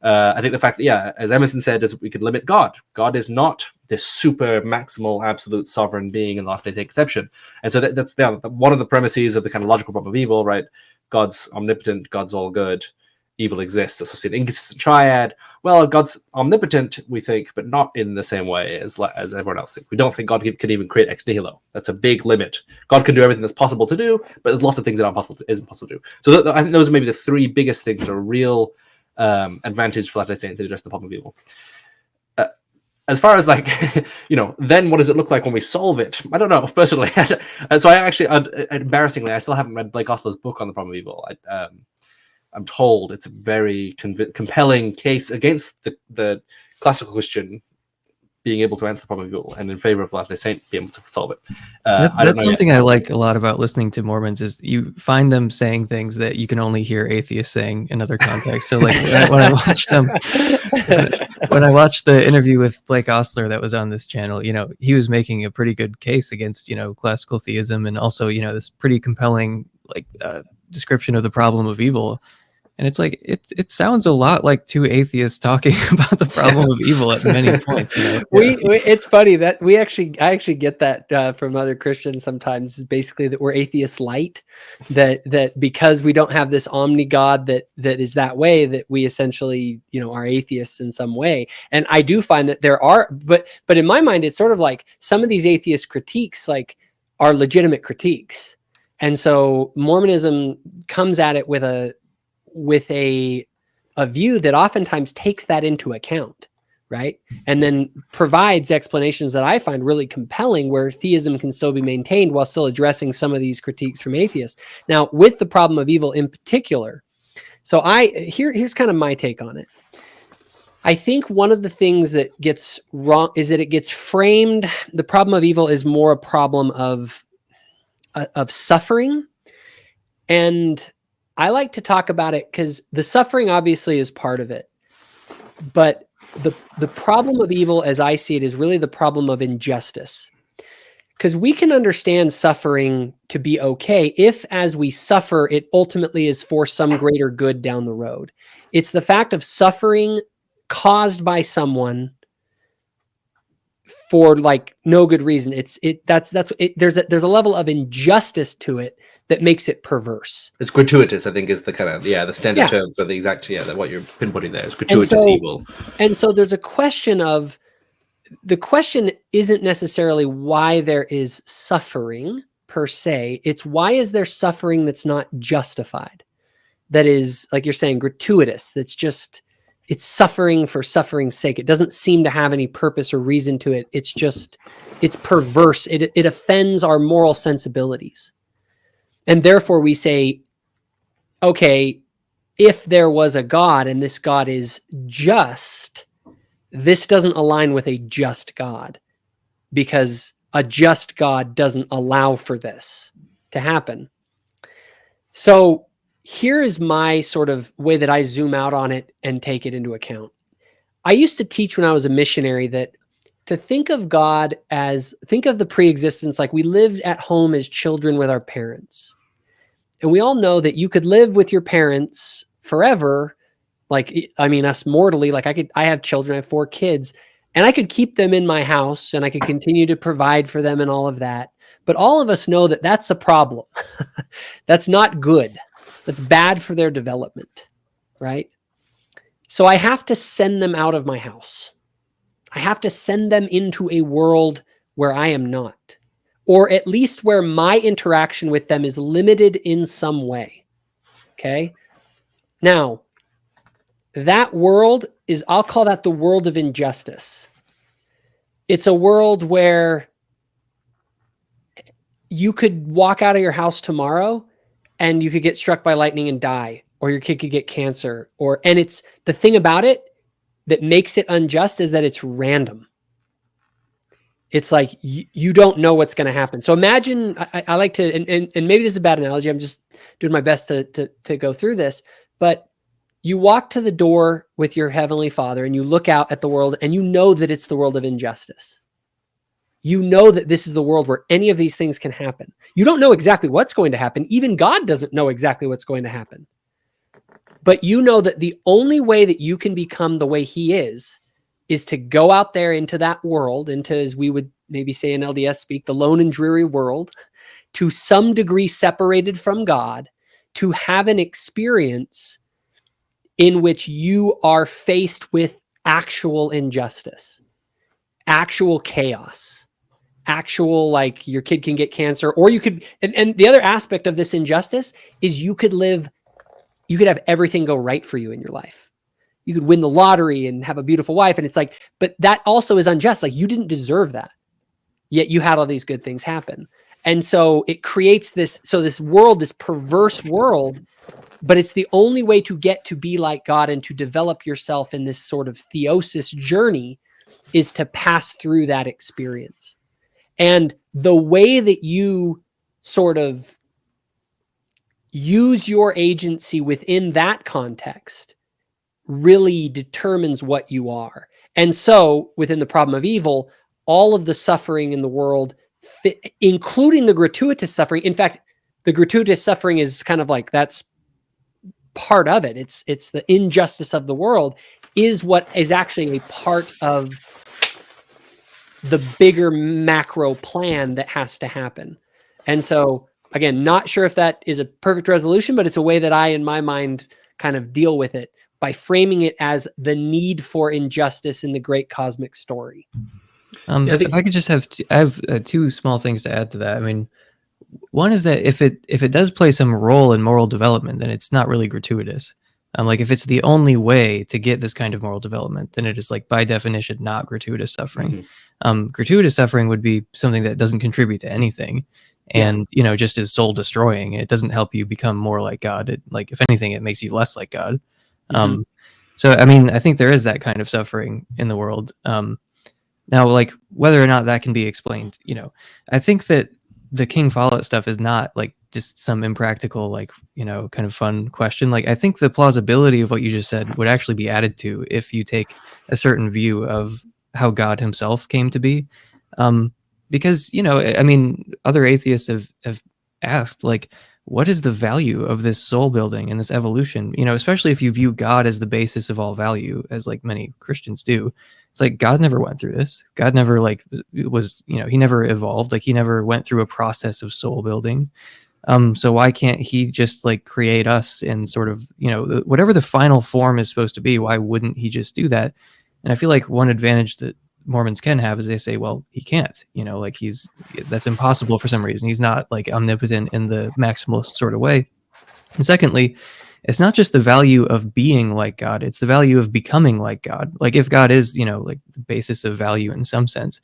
I think the fact that, as Emerson said, is we could limit God. God is not this super maximal, absolute sovereign being in the Latter-day Saint conception. And so that's one of the premises of the kind of logical problem of evil, right? God's omnipotent, God's all good. evil exists, especially an inconsistent triad. Well, God's omnipotent, we think, but not in the same way as everyone else thinks. We don't think God can even create ex nihilo. That's a big limit. God can do everything that's possible to do, but there's lots of things that isn't possible to do. So I think those are maybe the three biggest things that are real advantage for Latter-day Saints in addressing the problem of evil. As far as like, then what does it look like when we solve it? I don't know, personally. So I actually, embarrassingly, I still haven't read Blake Ostler's book on the problem of evil. I'm told it's a very compelling case against the classical Christian being able to answer the problem of evil, and in favor of Latter-day Saint being able to solve it. That's something I like a lot about listening to Mormons, is you find them saying things that you can only hear atheists saying in other contexts. So like when I watched the interview with Blake Ostler that was on this channel, he was making a pretty good case against, classical theism, and also, this pretty compelling description of the problem of evil. And it's like it sounds a lot like two atheists talking about the problem of evil at many points. It's funny that I actually get that from other Christians sometimes. Is basically that we're atheist light, that because we don't have this omni God that is that way, that we essentially are atheists in some way. And I do find that there are, but in my mind, it's sort of like some of these atheist critiques like are legitimate critiques, and so Mormonism comes at it with a view that oftentimes takes that into account, right? And then provides explanations that I find really compelling, where theism can still be maintained while still addressing some of these critiques from atheists. Now, with the problem of evil in particular, so here's kind of my take on it. I think one of the things that gets wrong is that it gets framed, the problem of evil is more a problem of suffering. And I like to talk about it because the suffering obviously is part of it, but the problem of evil, as I see it, is really the problem of injustice. Because we can understand suffering to be okay if, as we suffer, it ultimately is for some greater good down the road. It's the fact of suffering caused by someone for like no good reason. There's a level of injustice to it that makes it perverse. It's gratuitous, I think, is the kind of the standard term for the exact what you're pinpointing there is gratuitous evil. And so there's a question of, the question isn't necessarily why there is suffering per se. It's why is there suffering that's not justified? That is, like you're saying, gratuitous. That's just, it's suffering for suffering's sake. It doesn't seem to have any purpose or reason to it. It's perverse. It offends our moral sensibilities. And therefore we say, okay, if there was a God and this God is just, this doesn't align with a just God, because a just God doesn't allow for this to happen. So here is my sort of way that I zoom out on it and take it into account. I used to teach when I was a missionary that to think of God think of the pre-existence like we lived at home as children with our parents. And we all know that you could live with your parents forever. Like, I mean, us mortally, like I have children, I have 4 kids, and I could keep them in my house and I could continue to provide for them and all of that. But all of us know that that's a problem. That's not good. That's bad for their development, right? So I have to send them out of my house. I have to send them into a world where I am not, or at least where my interaction with them is limited in some way. Okay. Now, that world is, I'll call that the world of injustice. It's a world where you could walk out of your house tomorrow and you could get struck by lightning and die, or your kid could get cancer, and it's the thing about it that makes it unjust is that it's random. It's like you don't know what's going to happen. So imagine, I like to, and maybe this is a bad analogy. I'm just doing my best to go through this, but you walk to the door with your Heavenly Father and you look out at the world and you know that it's the world of injustice. You know that this is the world where any of these things can happen. You don't know exactly what's going to happen. Even God doesn't know exactly what's going to happen. But you know that the only way that you can become the way He is to go out there into that world, into, as we would maybe say in LDS speak, the lone and dreary world, to some degree separated from God, to have an experience in which you are faced with actual injustice, actual chaos, actual, like, your kid can get cancer, or you could, and the other aspect of this injustice is you could have everything go right for you in your life. You could win the lottery and have a beautiful wife. And it's like, but that also is unjust. Like, you didn't deserve that, yet you had all these good things happen. And so it creates this world, this perverse world, but it's the only way to get to be like God and to develop yourself in this sort of theosis journey is to pass through that experience. And the way that you sort of use your agency within that context really determines what you are. And so within the problem of evil, all of the suffering in the world, including the gratuitous suffering. In fact, the gratuitous suffering is kind of like, that's part of it. It's the injustice of the world is what is actually a part of the bigger macro plan that has to happen. And so, again, not sure if that is a perfect resolution, but it's a way that I, in my mind, kind of deal with it by framing it as the need for injustice in the great cosmic story. If I could just I have two small things to add to that. I mean, one is that if it does play some role in moral development, then it's not really gratuitous. Like, if it's the only way to get this kind of moral development, then it is, like, by definition, not gratuitous suffering. Gratuitous suffering would be something that doesn't contribute to anything, and just is soul destroying. It doesn't help you become more like God. It, like, if anything, it makes you less like God. So, I mean, I think there is that kind of suffering in the world. Now, like, whether or not that can be explained, I think that the King Follett stuff is not, like, just some impractical, like, kind of fun question. Like, I think the plausibility of what you just said would actually be added to if you take a certain view of how God himself came to be. Because, I mean, other atheists have asked, like, what is the value of this soul building and this evolution? Especially if you view God as the basis of all value, as, like, many Christians do. It's like, God never went through this. God never, like, was, he never evolved. Like, he never went through a process of soul building. So why can't he just, like, create us in sort of, whatever the final form is supposed to be? Why wouldn't he just do that? And I feel like one advantage that Mormons can have is they say, well, he can't, like, that's impossible for some reason. He's not, like, omnipotent in the maximalist sort of way. And secondly, it's not just the value of being like God, it's the value of becoming like God. Like, if God is, like, the basis of value in some sense,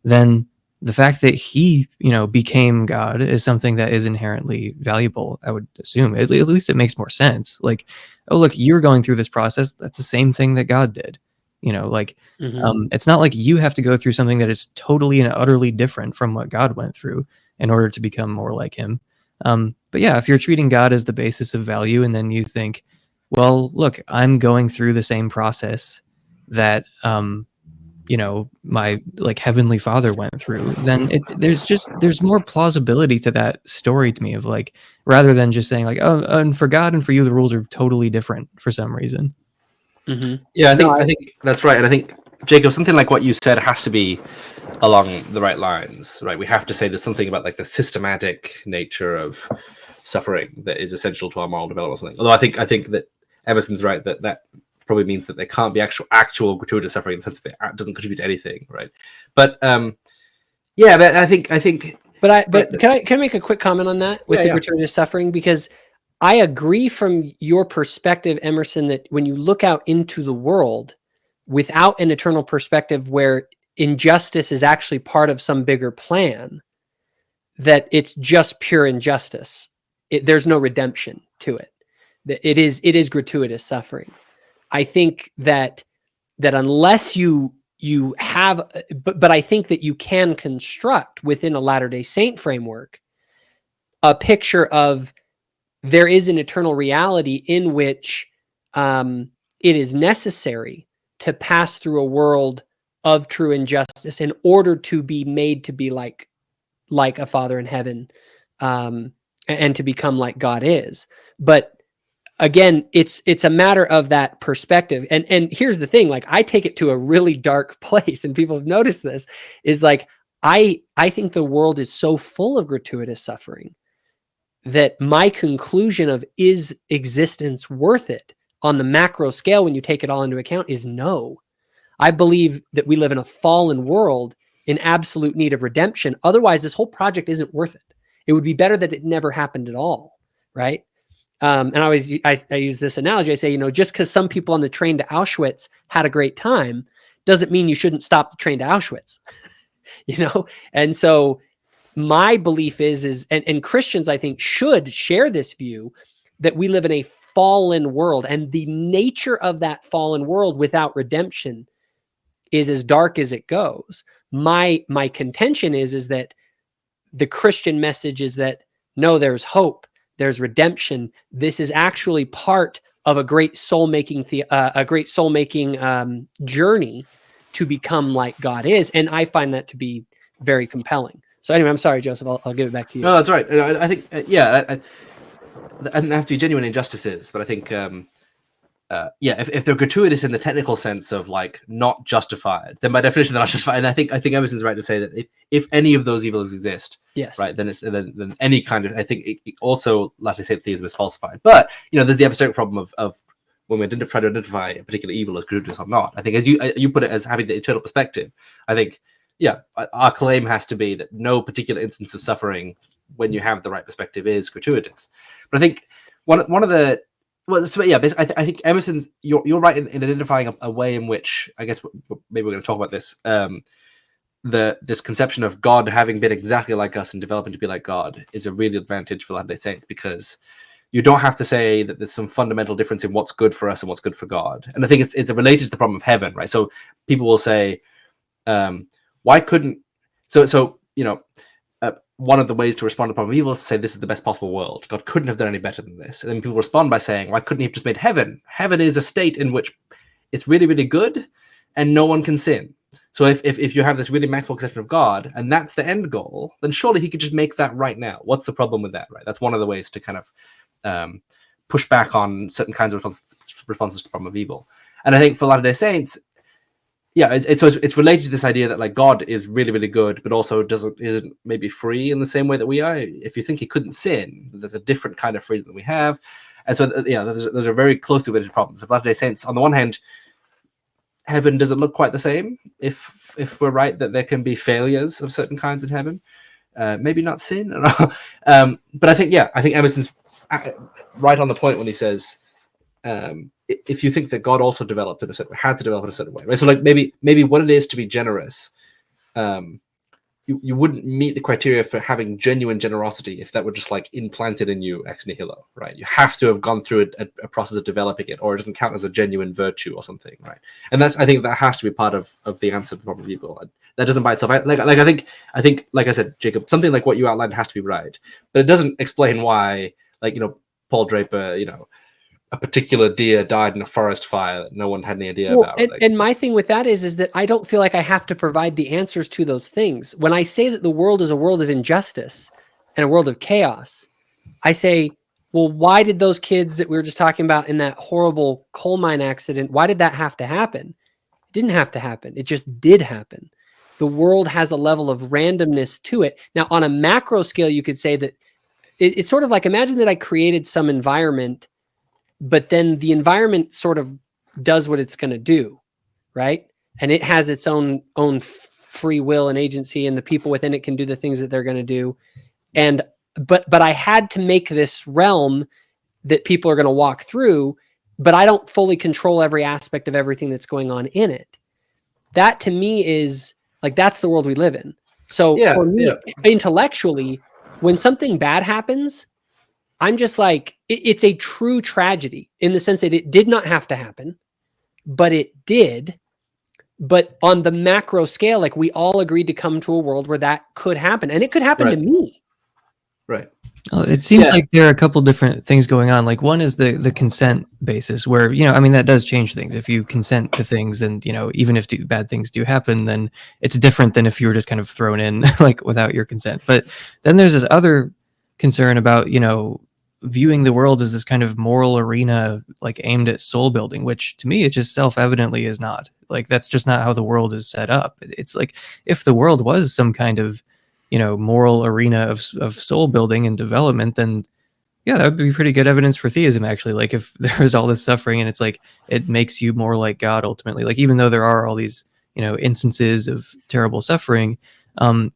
then the fact that he, became God is something that is inherently valuable, I would assume. At least it makes more sense. Like, oh, look, you're going through this process. That's the same thing that God did. It's not like you have to go through something that is totally and utterly different from what God went through in order to become more like him. But yeah, if you're treating God as the basis of value, and then you think, well, look, I'm going through the same process that, my, like, heavenly Father went through, then there's more plausibility to that story to me, of, like, rather than just saying, like, oh, and for God and for you, the rules are totally different for some reason. Yeah, I think that's right. And I think, Jacob, something like what you said has to be along the right lines, right? We have to say there's something about, like, the systematic nature of suffering that is essential to our moral development or something. Although I think that Emerson's right that probably means that there can't be actual gratuitous suffering in the sense that it doesn't contribute to anything, right? But yeah, but I think. But can I make a quick comment on that with the gratuitous suffering? Because I agree from your perspective, Emerson, that when you look out into the world without an eternal perspective where injustice is actually part of some bigger plan, that it's just pure injustice. There's no redemption to it. It is gratuitous suffering. I think that unless you have, but I think that you can construct within a Latter-day Saint framework a picture of there is an eternal reality in which it is necessary to pass through a world of true injustice in order to be made to be like a Father in heaven, and to become like God is. But again, it's a matter of that perspective. And here's the thing, like, I take it to a really dark place, and people have noticed this, is like, I think the world is so full of gratuitous suffering that my conclusion of, is existence worth it, on the macro scale, when you take it all into account, is no. I believe that we live in a fallen world in absolute need of redemption. Otherwise, this whole project isn't worth it. It would be better that it never happened at all, right? And I use this analogy. I say, you know, just because some people on the train to Auschwitz had a great time doesn't mean you shouldn't stop the train to Auschwitz, you know? And so my belief is, and Christians, I think, should share this view that we live in a fallen world, and the nature of that fallen world without redemption is as dark as it goes. My contention is that the Christian message is that no, there's hope, there's redemption. This is actually part of a great soul-making journey to become like God is, and I find that to be very compelling. So anyway, I'm sorry, Joseph. I'll give it back to you. No, that's right. I think I don't have to be genuine injustices, but I think if they're gratuitous in the technical sense of like not justified, then by definition they're not justified. And I think Emerson's right to say that if any of those evils exist, yes, right, then it's then any kind of, I think it also Latter-day Saint theism is falsified. But you know, there's the epistemic problem of when we try to identify a particular evil as gratuitous or not. I think as you put it, as having the eternal perspective, I think our claim has to be that no particular instance of suffering, when you have the right perspective, is gratuitous. But I think one of the basically, I think Emerson's, you're right in identifying a way in which, I guess maybe we're going to talk about this, this conception of God having been exactly like us and developing to be like God is a real advantage for Latter-day Saints, because you don't have to say that there's some fundamental difference in what's good for us and what's good for God. And I think it's related to the problem of heaven, right? So people will say, why couldn't, so you know, one of the ways to respond to the problem of evil is to say this is the best possible world. God couldn't have done any better than this. And then people respond by saying, why couldn't he have just made heaven? Heaven is a state in which it's really, really good and no one can sin. So if you have this really maximal conception of God and that's the end goal, then surely he could just make that right now. What's the problem with that, right? That's one of the ways to kind of push back on certain kinds of responses to the problem of evil. And I think for Latter-day Saints, it's related to this idea that like God is really, really good, but also isn't maybe free in the same way that we are. If you think he couldn't sin, there's a different kind of freedom that we have. And so those are very closely related problems. Of Latter-day Saints, on the one hand, heaven doesn't look quite the same. If we're right that there can be failures of certain kinds in heaven, maybe not sin. But I think Emerson's right on the point when he says, if you think that God also developed in a certain way, had to develop in a certain way, right? So like maybe what it is to be generous, you wouldn't meet the criteria for having genuine generosity if that were just like implanted in you ex nihilo, right? You have to have gone through a process of developing it, or it doesn't count as a genuine virtue or something, right? And I think that has to be part of the answer to the problem of evil. That doesn't by itself, I think like I said, Jacob, something like what you outlined has to be right, but it doesn't explain why, like, you know, Paul Draper, you know, a particular deer died in a forest fire that no one had any idea about. And my thing with that is that I don't feel like I have to provide the answers to those things. When I say that the world is a world of injustice and a world of chaos, I say, well, why did those kids that we were just talking about in that horrible coal mine accident, why did that have to happen? It didn't have to happen. It just did happen. The world has a level of randomness to it. Now, on a macro scale, you could say that it's sort of like, imagine that I created some environment, but then the environment sort of does what it's going to do, right? And it has its own free will and agency, and the people within it can do the things that they're going to do. And but I had to make this realm that people are going to walk through, but I don't fully control every aspect of everything that's going on in it. That to me is like, that's the world we live in. So for me, intellectually, when something bad happens, I'm just like, it's a true tragedy in the sense that it did not have to happen, but it did. But on the macro scale, like, we all agreed to come to a world where that could happen, and it could happen to me. Right. Well, it seems like there are a couple different things going on. Like, one is the consent basis, where, you know, I mean, that does change things. If you consent to things, and, you know, even if bad things do happen, then it's different than if you were just kind of thrown in like without your consent. But then there's this other concern about, you know, viewing the world as this kind of moral arena, like aimed at soul building, which to me, it just self-evidently is not. Like, that's just not how the world is set up. It's like, if the world was some kind of, you know, moral arena of soul building and development, then Yeah, that would be pretty good evidence for theism, actually. Like, if there was all this suffering and it's like it makes you more like God ultimately. Like, even though there are all these, instances of terrible suffering,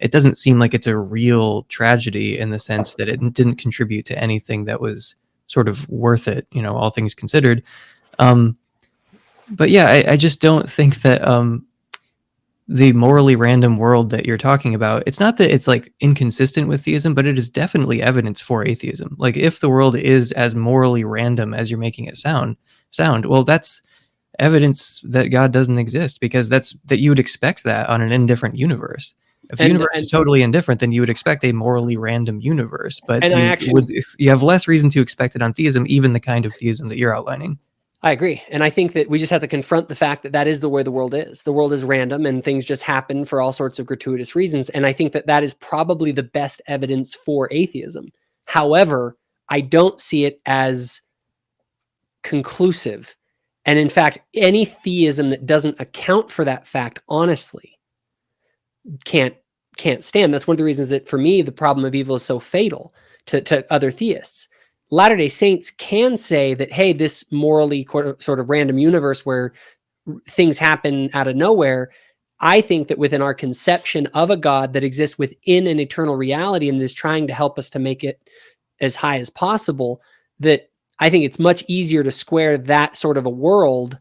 it doesn't seem like it's a real tragedy in the sense that it didn't contribute to anything that was sort of worth it, all things considered. But yeah, I just don't think that the morally random world that you're talking about, it's not that it's like inconsistent with theism, but it is definitely evidence for atheism. Like, if the world is as morally random as you're making it sound, well, that's evidence that God doesn't exist, because that you would expect that on an indifferent universe. If the universe is totally indifferent, then you would expect a morally random universe, but you have less reason to expect it on theism, even the kind of theism that you're outlining. I agree. And I think that we just have to confront the fact that that is the way the world is. The world is random and things just happen for all sorts of gratuitous reasons. And I think that that is probably the best evidence for atheism. However, I don't see it as conclusive. And in fact, any theism that doesn't account for that fact honestly can't stand. That's one of the reasons that, for me, the problem of evil is so fatal to other theists. Latter-day Saints can say that, hey, this morally sort of random universe where things happen out of nowhere, I think that within our conception of a God that exists within an eternal reality and is trying to help us to make it as high as possible, that I think it's much easier to square that sort of a world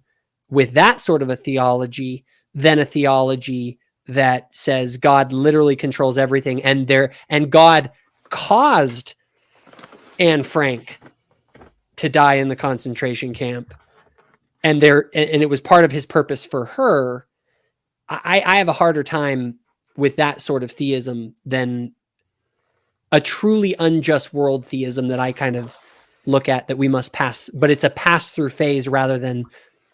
with that sort of a theology than a theology that says God literally controls everything, and God caused Anne Frank to die in the concentration camp, and it was part of his purpose for her. I have a harder time with that sort of theism than a truly unjust world theism that I kind of look at, that we must pass, but it's a pass-through phase rather than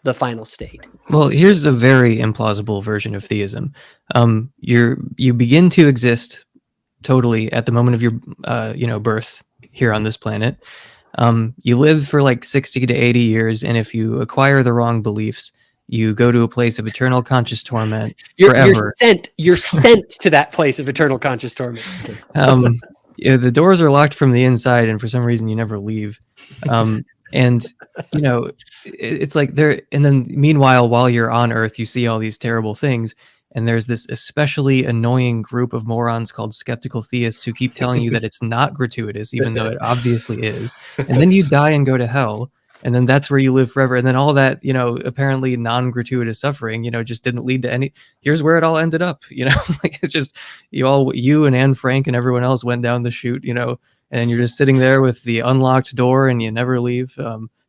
the final state. Well, here's a very implausible version of theism. You begin to exist totally at the moment of your birth here on this planet. You live for like 60 to 80 years, and if you acquire the wrong beliefs, you go to a place of eternal conscious torment forever. You're sent to that place of eternal conscious torment. The doors are locked from the inside, and for some reason you never leave. And it's like there. And then meanwhile, while you're on Earth, you see all these terrible things. And there's this especially annoying group of morons called skeptical theists who keep telling you that it's not gratuitous, even though it obviously is. And then you die and go to hell. And then that's where you live forever. And then all that, apparently non-gratuitous suffering, just didn't lead to any. Here's where it all ended up, like, it's just you and Anne Frank and everyone else went down the chute, and you're just sitting there with the unlocked door and you never leave,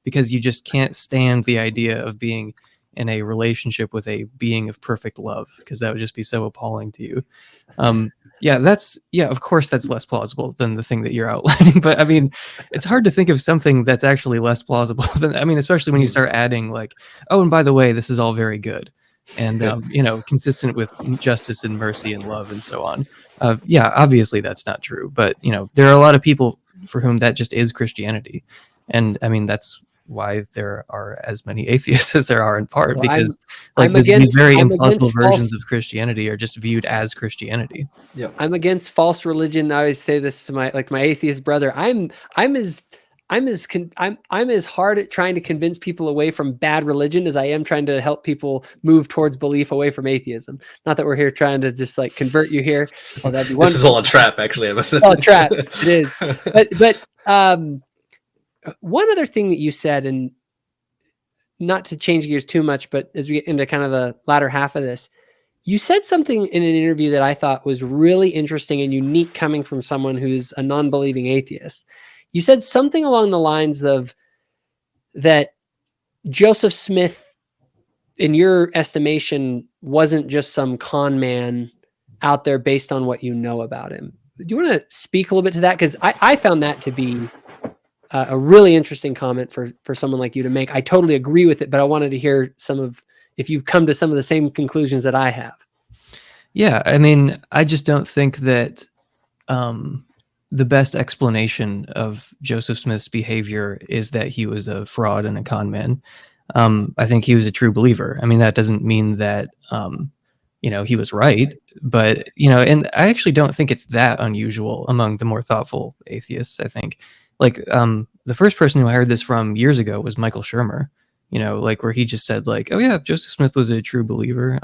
because you just can't stand the idea of being in a relationship with a being of perfect love, because that would just be so appalling to you. Of course that's less plausible than the thing that you're outlining, but I mean, it's hard to think of something that's actually less plausible than, especially when you start adding like, oh, and by the way, this is all very good and consistent with justice and mercy and love and so on. Obviously that's not true, but there are a lot of people for whom that just is Christianity, and that's why there are as many atheists as there are, in part because these very implausible versions of Christianity are just viewed as Christianity. Yeah, I'm against false religion. I always say this to my atheist brother. I'm as hard at trying to convince people away from bad religion as I am trying to help people move towards belief away from atheism. Not that we're here trying to just like convert you here. Oh, that'd be wonderful. This is all a trap, actually. It's all a trap. It is. But one other thing that you said, and not to change gears too much, but as we get into kind of the latter half of this, you said something in an interview that I thought was really interesting and unique coming from someone who's a non-believing atheist. You said something along the lines of that Joseph Smith, in your estimation, wasn't just some con man out there based on what you know about him. Do you want to speak a little bit to that? Because I found that to be a really interesting comment for someone like you to make. I totally agree with it, but I wanted to hear if you've come to some of the same conclusions that I have. Yeah, I just don't think that the best explanation of Joseph Smith's behavior is that he was a fraud and a con man. I think he was a true believer. That doesn't mean that he was right, but and I actually don't think it's that unusual among the more thoughtful atheists. I think like the first person who I heard this from years ago was Michael Shermer, you know, like where he just said like, oh yeah, Joseph Smith was a true believer.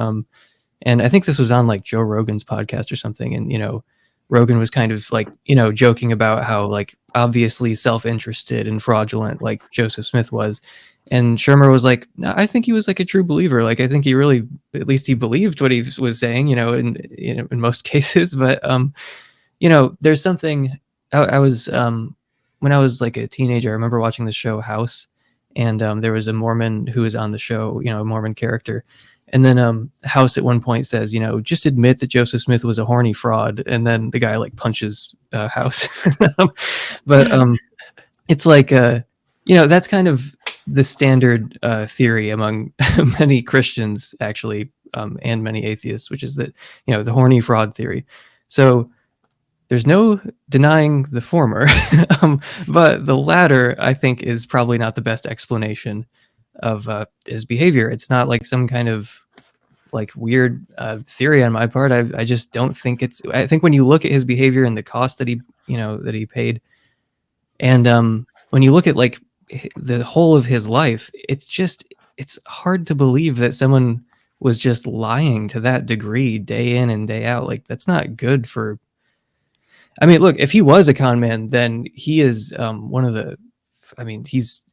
And I think this was on like Joe Rogan's podcast or something. And, you know, Rogan was kind of like, you know, joking about how like obviously self-interested and fraudulent like Joseph Smith was. And Shermer was like, no, I think he was like a true believer. Like, I think he really, at least he believed what he was saying, you know, in most cases. But, you know, there's something I was, when I was like a teenager, I remember watching the show House, and there was a Mormon who was on the show, you know, a Mormon character. And then House at one point says, you know, just admit that Joseph Smith was a horny fraud. And then the guy like punches House. But it's like, you know, that's kind of the standard theory among many Christians, actually, and many atheists, which is that, you know, the horny fraud theory. So there's no denying the former, but the latter, I think, is probably not the best explanation of his behavior. It's not like some kind of like weird theory on my part. I just don't think it's. I think when you look at his behavior and the cost that he, you know, that he paid, and when you look at like the whole of his life, it's hard to believe that someone was just lying to that degree day in and day out. Like that's not good for. I mean, look, if he was a con man, then he is one of the. I mean, he's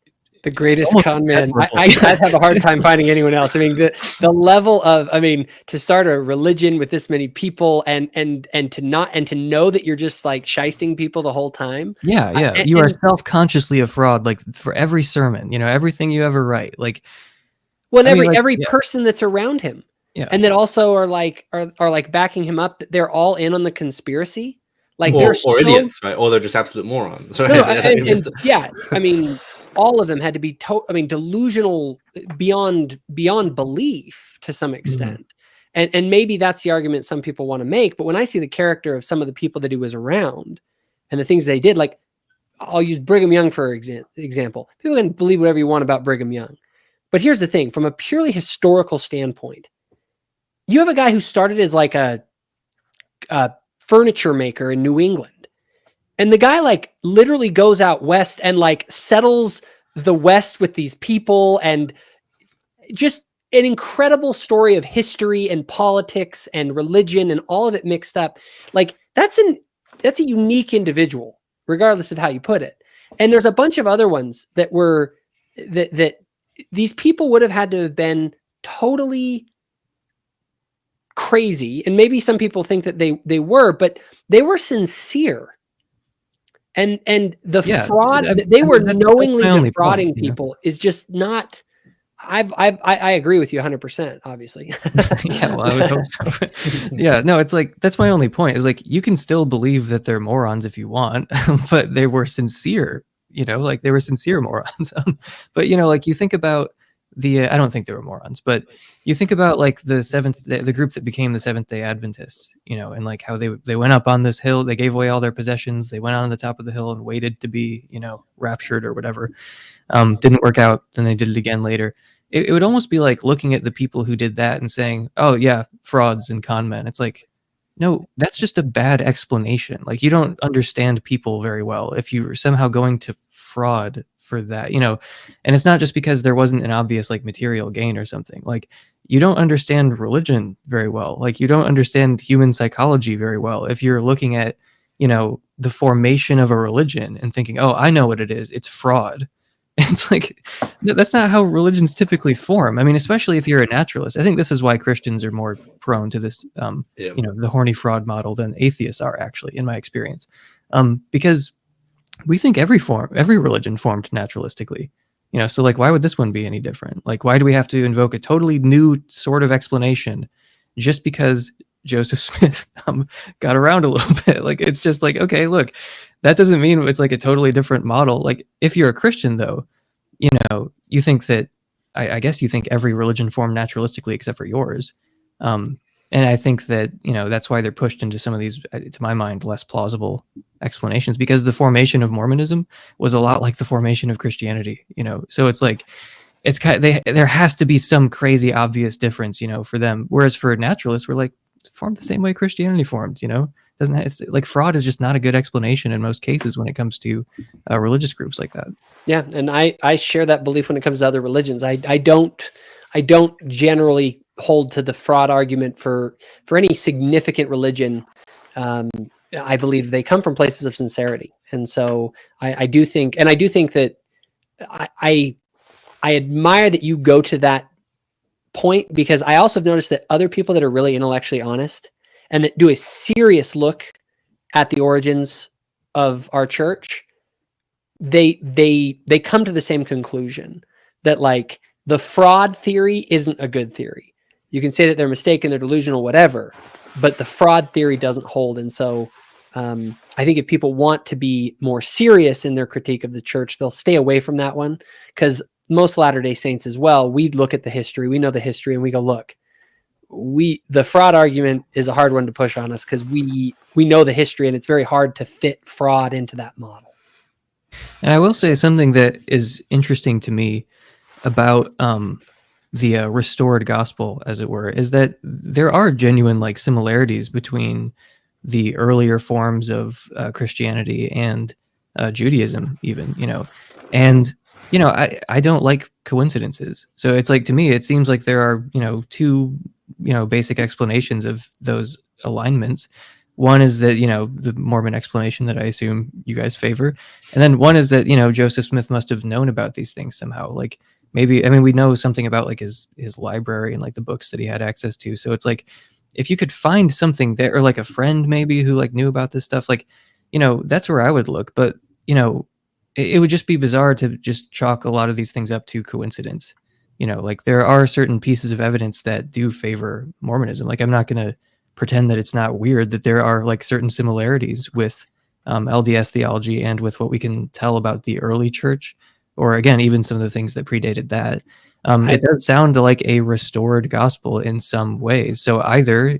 the greatest con man. I'd have a hard time finding anyone else. I mean, the level of, I mean, to start a religion with this many people and to know that you're just like shysting people the whole time. Yeah. You are self-consciously a fraud, like for every sermon, you know, everything you ever write. Like, well, every person that's around him. Yeah. And that also are like backing him up, that they're all in on the conspiracy. Like or idiots, right? Or they're just absolute morons. Right? No, and yeah, I mean, all of them had to be delusional beyond belief to some extent. Mm-hmm. And maybe that's the argument some people want to make. But when I see the character of some of the people that he was around and the things they did, like I'll use Brigham Young for example. People can believe whatever you want about Brigham Young. But here's the thing, from a purely historical standpoint, you have a guy who started as like a furniture maker in New England. And the guy like literally goes out west and like settles the West with these people, and just an incredible story of history and politics and religion and all of it mixed up. Like that's a unique individual, regardless of how you put it. And there's a bunch of other ones that were that these people would have had to have been totally crazy, and maybe some people think that they were, but they were sincere. And the fraud, they were knowingly defrauding people is just not. I agree with you 100%, obviously. Yeah, well, I would hope so. Yeah, no, it's like that's my only point. Is like you can still believe that they're morons if you want, but they were sincere. You know, like they were sincere morons. But you know, like you think about I don't think they were morons, but you think about like the group that became the Seventh-day Adventists, you know, and like how they went up on this hill, they gave away all their possessions, they went on the top of the hill and waited to be, you know, raptured or whatever. Didn't work out, then they did it again later. It would almost be like looking at the people who did that and saying, oh yeah, frauds and con men. It's like, no, that's just a bad explanation. Like you don't understand people very well if you're somehow going to fraud for that, you know. And it's not just because there wasn't an obvious like material gain or something. Like you don't understand religion very well. Like you don't understand human psychology very well if you're looking at, you know, the formation of a religion and thinking, oh, I know what it is, it's fraud. It's like that's not how religions typically form. I mean, especially if you're a naturalist. I think this is why Christians are more prone to this you know, the horny fraud model than atheists are, actually, in my experience. Because we think every religion formed naturalistically, you know, so like why would this one be any different? Like why do we have to invoke a totally new sort of explanation just because Joseph Smith got around a little bit? Like it's just like, okay, look, that doesn't mean it's like a totally different model. Like if you're a Christian though, you know, you think that I guess you think every religion formed naturalistically except for yours. And I think that, you know, that's why they're pushed into some of these, to my mind, less plausible explanations, because the formation of Mormonism was a lot like the formation of Christianity, you know. So it's like, it's kind of, there has to be some crazy obvious difference, you know, for them. Whereas for naturalists, we're like, formed the same way Christianity formed, you know. it's like fraud is just not a good explanation in most cases when it comes to religious groups like that. Yeah, and I share that belief when it comes to other religions. I don't generally hold to the fraud argument for any significant religion. I believe they come from places of sincerity, and so I do think that I admire that you go to that point, because I also have noticed that other people that are really intellectually honest and that do a serious look at the origins of our church, they come to the same conclusion, that like the fraud theory isn't a good theory. You can say that they're mistaken, they're delusional, whatever, but the fraud theory doesn't hold. And so I think if people want to be more serious in their critique of the church, they'll stay away from that one, because most Latter-day Saints as well, we look at the history, we know the history, and we go, look, the fraud argument is a hard one to push on us, because we know the history, and it's very hard to fit fraud into that model. And I will say something that is interesting to me about the restored gospel, as it were, is that there are genuine like similarities between the earlier forms of Christianity and Judaism, even, and I don't like coincidences. So it's like, to me, it seems like there are two basic explanations of those alignments. One is that the Mormon explanation that I assume you guys favor, and then one is that Joseph Smith must have known about these things somehow. Like, maybe, I mean, we know something about like his library and like the books that he had access to. So it's like, if you could find something there, or like a friend maybe who like knew about this stuff, like, that's where I would look. But it would just be bizarre to just chalk a lot of these things up to coincidence. Like, there are certain pieces of evidence that do favor Mormonism. Like, I'm not going to pretend that it's not weird that there are like certain similarities with LDS theology and with what we can tell about the early church, or again, even some of the things that predated that. It does sound like a restored gospel in some ways. So either,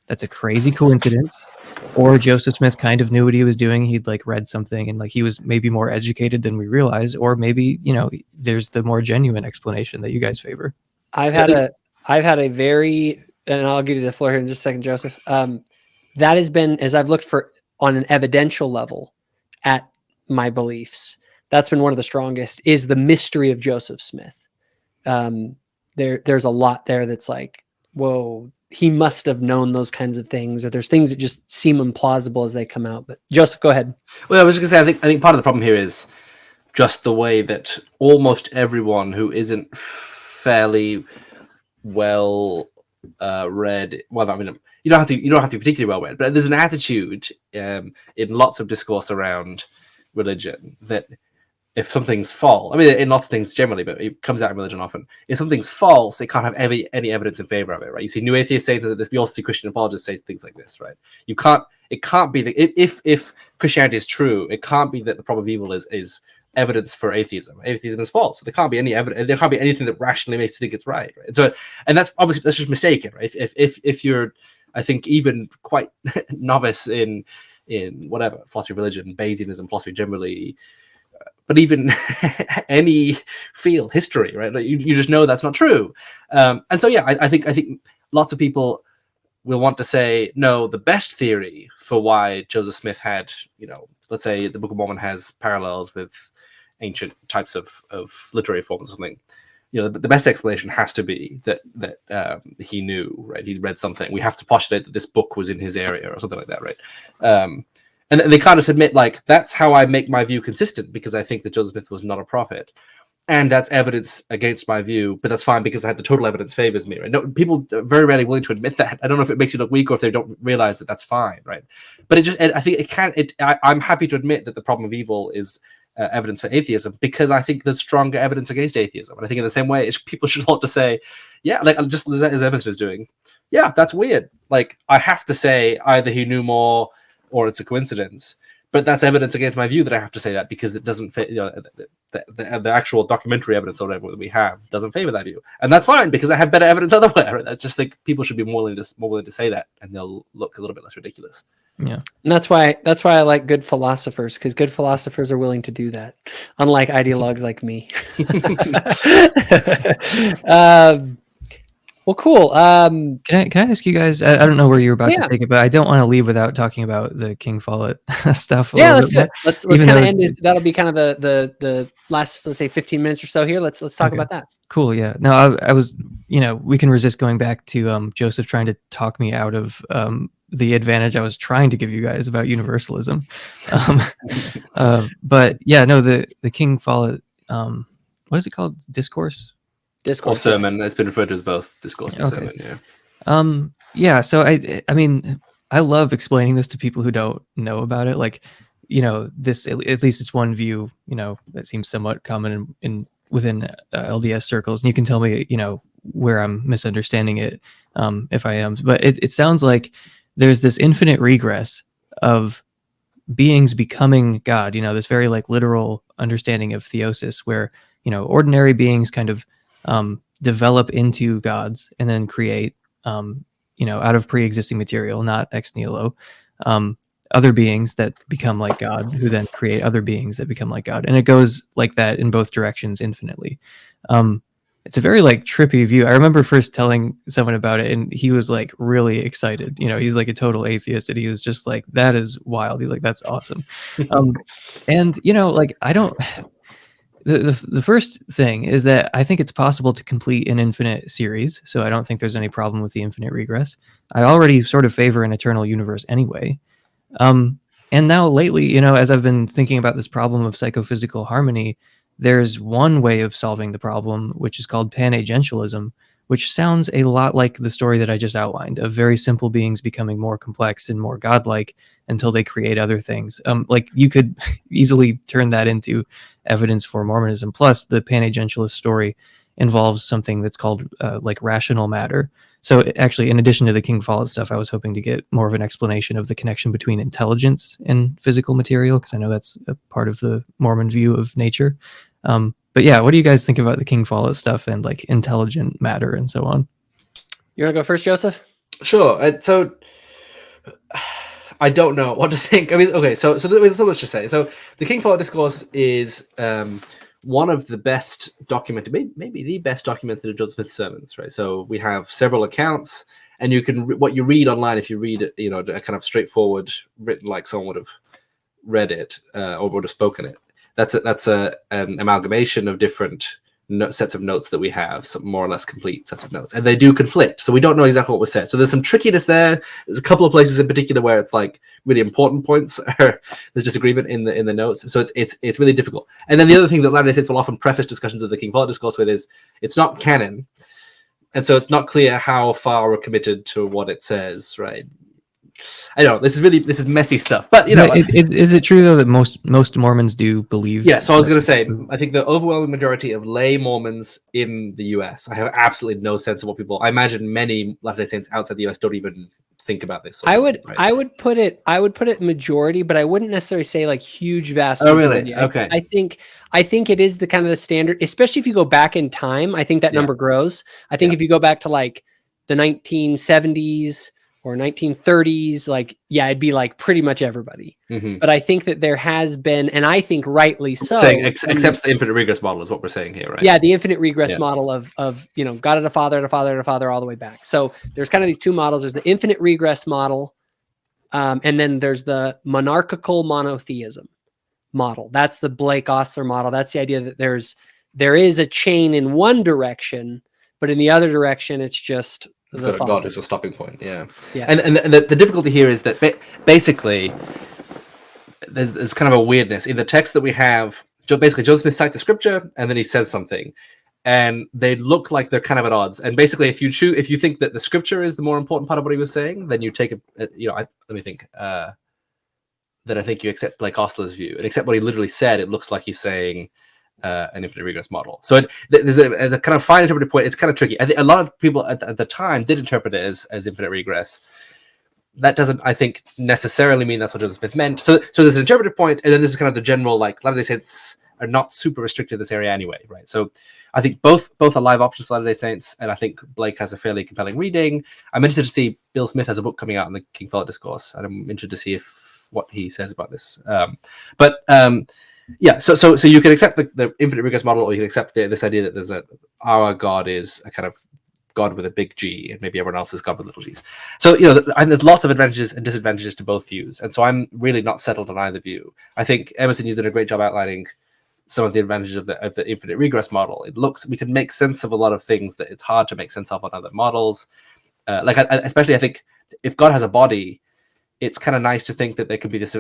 that's a crazy coincidence, or Joseph Smith kind of knew what he was doing. He'd like read something and like he was maybe more educated than we realize, or maybe, there's the more genuine explanation that you guys favor. I've had a very, and I'll give you the floor here in just a second, Joseph. That has been, as I've looked for on an evidential level at my beliefs, that's been one of the strongest, is the mystery of Joseph Smith. There's a lot there that's like, whoa, he must have known those kinds of things, or there's things that just seem implausible as they come out. But Joseph, go ahead. Well, I was just gonna say, I think part of the problem here is just the way that almost everyone who isn't fairly well read, well, I mean, you don't have to be particularly well read, but there's an attitude in lots of discourse around religion that if something's false, I mean, in lots of things generally, but it comes out in religion often, if something's false, it can't have any evidence in favor of it, right? You see New Atheists say this, we also see Christian apologists say things like this, right? It can't be that if Christianity is true, it can't be that the problem of evil is evidence for atheism. Atheism is false. So there can't be any evidence. There can't be anything that rationally makes you think it's right. So, and that's obviously, that's just mistaken, right? If you're, I think, even quite novice in whatever philosophy of religion, Bayesianism, philosophy generally, but even any field, history, right? Like you just know that's not true. And so, yeah, I think lots of people will want to say, no, the best theory for why Joseph Smith had, let's say the Book of Mormon has parallels with ancient types of literary forms or something. The best explanation has to be that he knew, right? He read something. We have to postulate that this book was in his area or something like that, right? And they kind of admit, like, that's how I make my view consistent, because I think that Joseph Smith was not a prophet. And that's evidence against my view, but that's fine because the total evidence favors me, right? No, people are very rarely willing to admit that. I don't know if it makes you look weak or if they don't realize that that's fine, right? But I think it can. I'm happy to admit that the problem of evil is evidence for atheism, because I think there's stronger evidence against atheism. And I think in the same way, people should want to say, yeah, like just as Emerson is doing, yeah, that's weird. Like, I have to say either he knew more or it's a coincidence. But that's evidence against my view that I have to say that, because it doesn't fit, the actual documentary evidence or whatever that we have doesn't favor that view. And that's fine, because I have better evidence elsewhere. I just think people should be more willing to say that, and they'll look a little bit less ridiculous. Yeah. And that's why I like good philosophers, because good philosophers are willing to do that, unlike ideologues like me. Well, cool. Can I ask you guys? I don't know where you're about Yeah. to take it, but I don't want to leave without talking about the King Follett stuff. Yeah, little let's bit do more. it. Let's Even kind of though end this. That'll be kind of the last, let's say, 15 minutes or so here. Let's talk Okay. about that. Cool. Yeah. No, I was, we can resist going back to Joseph trying to talk me out of the advantage I was trying to give you guys about universalism. But yeah, no, the King Follett, what is it called? Discourse? Or Discourse. sermon. It's been referred to as both discourse and Okay. sermon. Yeah. Yeah. So I mean, I love explaining this to people who don't know about it. Like, this, at least it's one view, that seems somewhat common within LDS circles. And you can tell me, where I'm misunderstanding it, if I am. But it sounds like there's this infinite regress of beings becoming God, this very like literal understanding of theosis, where, ordinary beings kind of develop into gods and then create, out of pre-existing material, not ex nihilo, other beings that become like God, who then create other beings that become like God. And it goes like that in both directions infinitely. It's a very like trippy view. I remember first telling someone about it and he was like really excited. He's like a total atheist and he was just like, that is wild. He's like, that's awesome. And like, I don't, the first thing is that I think it's possible to complete an infinite series. So I don't think there's any problem with the infinite regress. I already sort of favor an eternal universe anyway. And now lately, as I've been thinking about this problem of psychophysical harmony, there's one way of solving the problem, which is called panagentialism, which sounds a lot like the story that I just outlined of very simple beings becoming more complex and more godlike until they create other things. Like you could easily turn that into evidence for Mormonism. Plus, the panagentialist story involves something that's called like rational matter. So actually, in addition to the King Follett stuff, I was hoping to get more of an explanation of the connection between intelligence and physical material, because I know that's a part of the Mormon view of nature. But yeah, what do you guys think about the King Follett stuff and like intelligent matter and so on? You want to go first, Joseph? Sure. So I don't know what to think. I mean, okay, so there's so much to say. So the King Follett discourse is one of the best documented, maybe the best documented of Joseph Smith's sermons, right? So we have several accounts, and you can what you read online, if you read it, a kind of straightforward, written like someone would have read it or would have spoken it. That's an amalgamation of different sets of notes that we have, some more or less complete sets of notes, and they do conflict, so we don't know exactly what was said. So there's some trickiness there. There's a couple of places in particular where it's like really important points or there's disagreement in the notes, so it's really difficult. And then the other thing that Latter-day Saints will often preface discussions of the King Follett discourse with is it's not canon, and so it's not clear how far we're committed to what it says, right? I don't know. This is messy stuff, but is it true though that most Mormons do believe? Yeah, so I was going to say, I think the overwhelming majority of lay Mormons in the US, I have absolutely no sense of what people. I imagine many Latter-day Saints outside the US don't even think about this. I would put it majority, but I wouldn't necessarily say like huge vast Oh, majority. really? Okay. I think it is the kind of the standard, especially if you go back in time. I think that number grows. I think if you go back to like the 1970s or 1930s, like, it'd be like pretty much everybody. Mm-hmm. But I think that there has been, and I think rightly so. Except the infinite regress model is what we're saying here, right? Yeah, the infinite regress model of God at a father, all the way back. So there's kind of these two models. There's the infinite regress model, and then there's the monarchical monotheism model. That's the Blake Ostler model. That's the idea that there is a chain in one direction, but in the other direction, it's just God is a stopping point. Yeah. Yes. And the difficulty here is that basically there's kind of a weirdness in the text that we have. Basically, Joseph Smith cites a scripture and then he says something, and they look like they're kind of at odds. And basically, if you think that the scripture is the more important part of what he was saying, then you take let me think. Then I think you accept Blake Ostler's view, and accept what he literally said. It looks like he's saying an infinite regress model. So there's a kind of fine interpretive point. It's kind of tricky. I think a lot of people at the time did interpret it as infinite regress. That doesn't, I think, necessarily mean that's what Joseph Smith meant. So there's an interpretive point, and then this is kind of the general, like, Latter-day Saints are not super restricted in this area anyway, right? So I think both are live options for Latter-day Saints, and I think Blake has a fairly compelling reading. I'm interested to see Bill Smith has a book coming out on the King Follett discourse, and I'm interested to see what he says about this. Yeah, so you can accept the infinite regress model, or you can accept this idea that our God is a kind of God with a big G, and maybe everyone else is God with little g's. So, and there's lots of advantages and disadvantages to both views. And so I'm really not settled on either view. I think, Emerson, you did a great job outlining some of the advantages of the infinite regress model. We can make sense of a lot of things that it's hard to make sense of on other models. Especially, I think, if God has a body, it's kind of nice to think that there could be this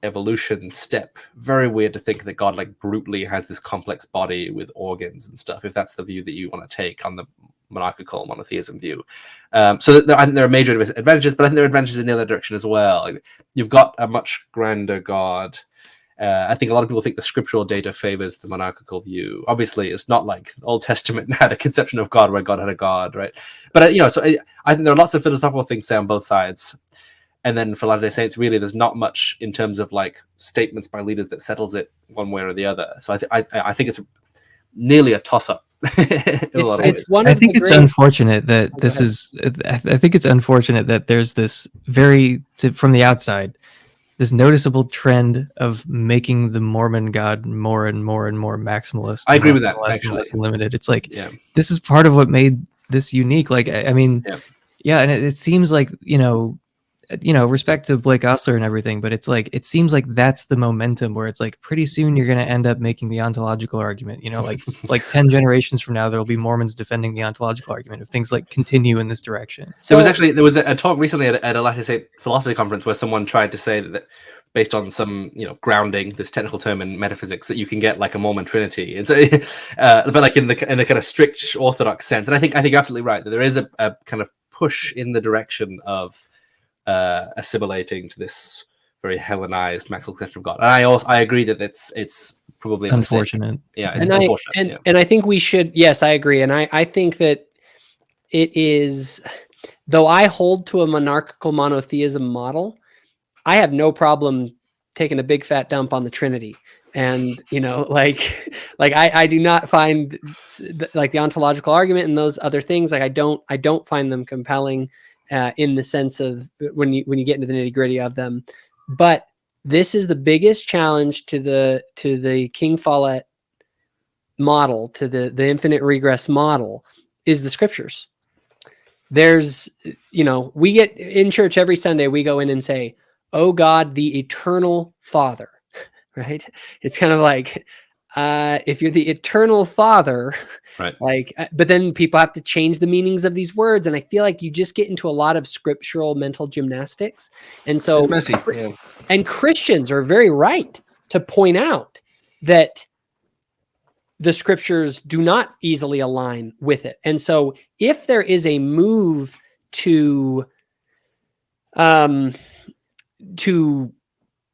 evolution step. Very weird to think that God like brutally has this complex body with organs and stuff, if that's the view that you want to take on the monarchical monotheism view. So I think there are major advantages, but I think there are advantages in the other direction as well. Like, you've got a much grander God. I think a lot of people think the scriptural data favors the monarchical view. Obviously, it's not like the Old Testament had a conception of God where God had a God, right? But so I think there are lots of philosophical things say on both sides. And then for Latter-day Saints, really, there's not much in terms of like statements by leaders that settles it one way or the other. So I think it's nearly a toss-up. It's one I of think the it's great- unfortunate that Go this ahead. is. I think it's unfortunate that there's this from the outside, this noticeable trend of making the Mormon God more and more and more maximalist. I agree with and that, less actually. and less limited. It's like, Yeah. this is part of what made this unique. Like, I mean, Yeah. yeah, and it seems like, respect to Blake Ostler and everything, but it's like, it seems like that's the momentum where it's like pretty soon you're going to end up making the ontological argument, like 10 generations from now, there'll be Mormons defending the ontological argument if things like continue in this direction. So there was a talk recently at a Latter-day Saint philosophy conference where someone tried to say that based on some grounding, this technical term in metaphysics, that you can get like a Mormon Trinity, and so but like in the kind of strict Orthodox sense. And I think you're absolutely right that there is a kind of push in the direction of assimilating to this very Hellenized maximal conception of God. And I agree that it's probably It's unfortunate. Yeah, it's and unfortunate. And I think we should. Yes, I agree, and I think that it is. Though I hold to a monarchical monotheism model, I have no problem taking a big fat dump on the Trinity. And I do not find like the ontological argument and those other things, like I don't find them compelling in the sense of when you get into the nitty gritty of them. But this is the biggest challenge to the King Follett model, to the infinite regress model, is the scriptures. There's, we get in church every Sunday, we go in and say, "Oh God, the eternal Father," right? It's kind of like, if you're the eternal Father, right? But then people have to change the meanings of these words, and I feel like you just get into a lot of scriptural mental gymnastics, and so it's messy. Yeah. And Christians are very right to point out that the scriptures do not easily align with it. And so if there is a move to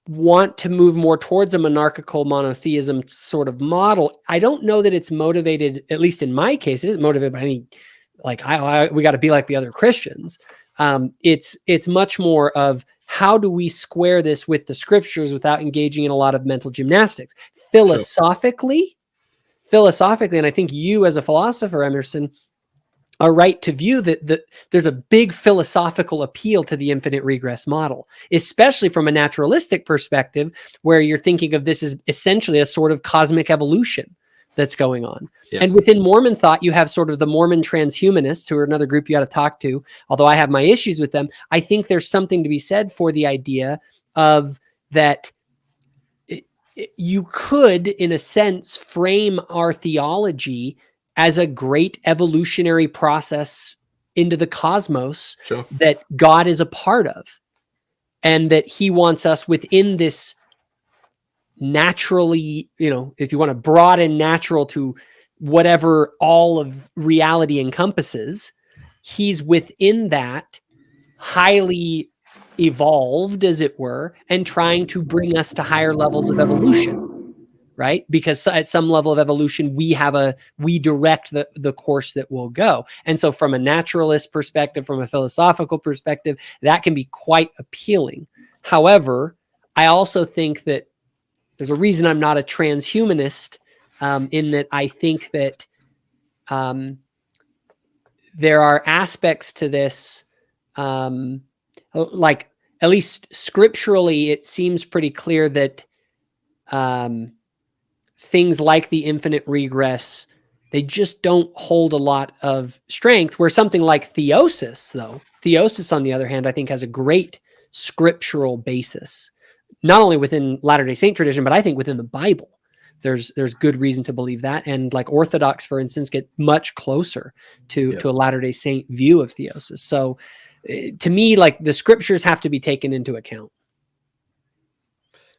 want to move more towards a monarchical monotheism sort of model, I don't know that it's motivated, at least in my case, it isn't motivated by any, we got to be like the other Christians. It's much more of, how do we square this with the scriptures without engaging in a lot of mental gymnastics? Philosophically, and I think you as a philosopher, Emerson, are right to view that there's a big philosophical appeal to the infinite regress model, especially from a naturalistic perspective, where you're thinking of this as essentially a sort of cosmic evolution that's going on. Yeah. And within Mormon thought, you have sort of the Mormon transhumanists, who are another group you got to talk to, although I have my issues with them. I think there's something to be said for the idea of that you could, in a sense, frame our theology as a great evolutionary process into the cosmos that God is a part of, and that he wants us within this naturally, if you want to broaden natural to whatever all of reality encompasses, he's within that, highly evolved, as it were, and trying to bring us to higher levels of evolution, right? Because at some level of evolution, we direct the course that we'll go. And so from a naturalist perspective, from a philosophical perspective, that can be quite appealing. However, I also think that there's a reason I'm not a transhumanist, in that I think that there are aspects to this, like at least scripturally, it seems pretty clear that things like the infinite regress They just don't hold a lot of strength, where something like theosis, though, theosis, on the other hand, I think has a great scriptural basis, not only within Latter-day Saint tradition, but I think within the Bible. There's good reason to believe that. And like Orthodox, for instance, get much closer to a Latter-day Saint view of theosis. So to me, like, the scriptures have to be taken into account.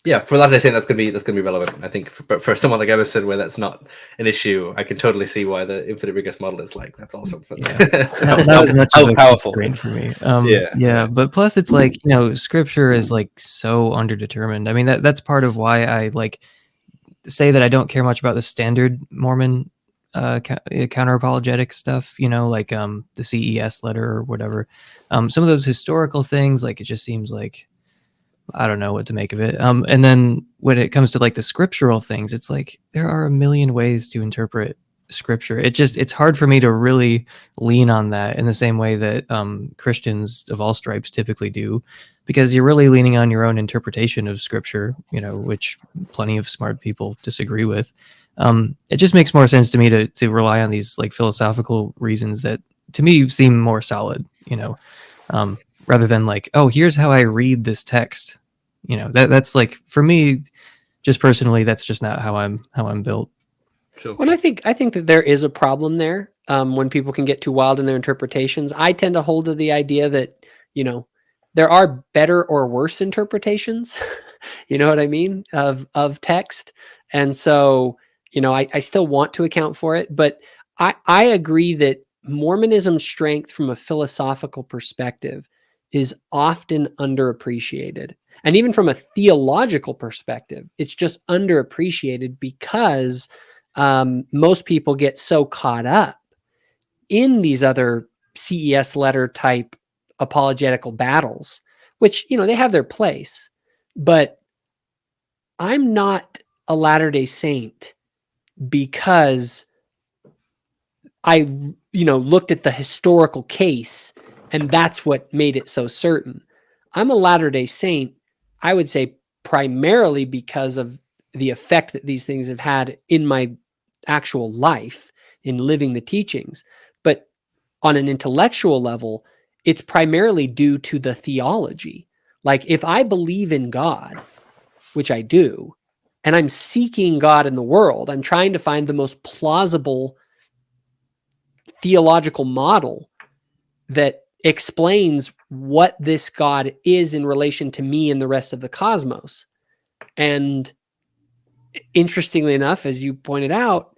Yeah, for Latter-day Saint, that's gonna be relevant. I think, but for someone like Emerson, where that's not an issue, I can totally see why the infinite regress model is like, that's awesome. That's That was much of a powerful constraint for me. Yeah. But plus, it's like, scripture is like so underdetermined. I mean, that's part of why I like say that I don't care much about the standard Mormon counter apologetic stuff. Like the CES letter or whatever. Some of those historical things, like, it just seems like, I don't know what to make of it. And then when it comes to like the scriptural things, it's like there are a million ways to interpret scripture. It's hard for me to really lean on that in the same way that Christians of all stripes typically do, because you're really leaning on your own interpretation of scripture, which plenty of smart people disagree with. It just makes more sense to me to rely on these like philosophical reasons that to me seem more solid, rather than like, oh, here's how I read this text. That's like, for me, just personally, that's just not how I'm built. Sure. Well, I think that there is a problem there when people can get too wild in their interpretations. I tend to hold to the idea that, there are better or worse interpretations, you know what I mean, of text. And so, I still want to account for it, but I agree that Mormonism's strength from a philosophical perspective is often underappreciated. And even from a theological perspective, it's just underappreciated because most people get so caught up in these other CES letter type apologetical battles, which, they have their place. But I'm not a Latter-day Saint because I, looked at the historical case and that's what made it so certain. I'm a Latter-day Saint, I would say, primarily because of the effect that these things have had in my actual life, in living the teachings. But on an intellectual level, it's primarily due to the theology. Like, if I believe in God, which I do, and I'm seeking God in the world, I'm trying to find the most plausible theological model that explains what this God is in relation to me and the rest of the cosmos. And interestingly enough, as you pointed out,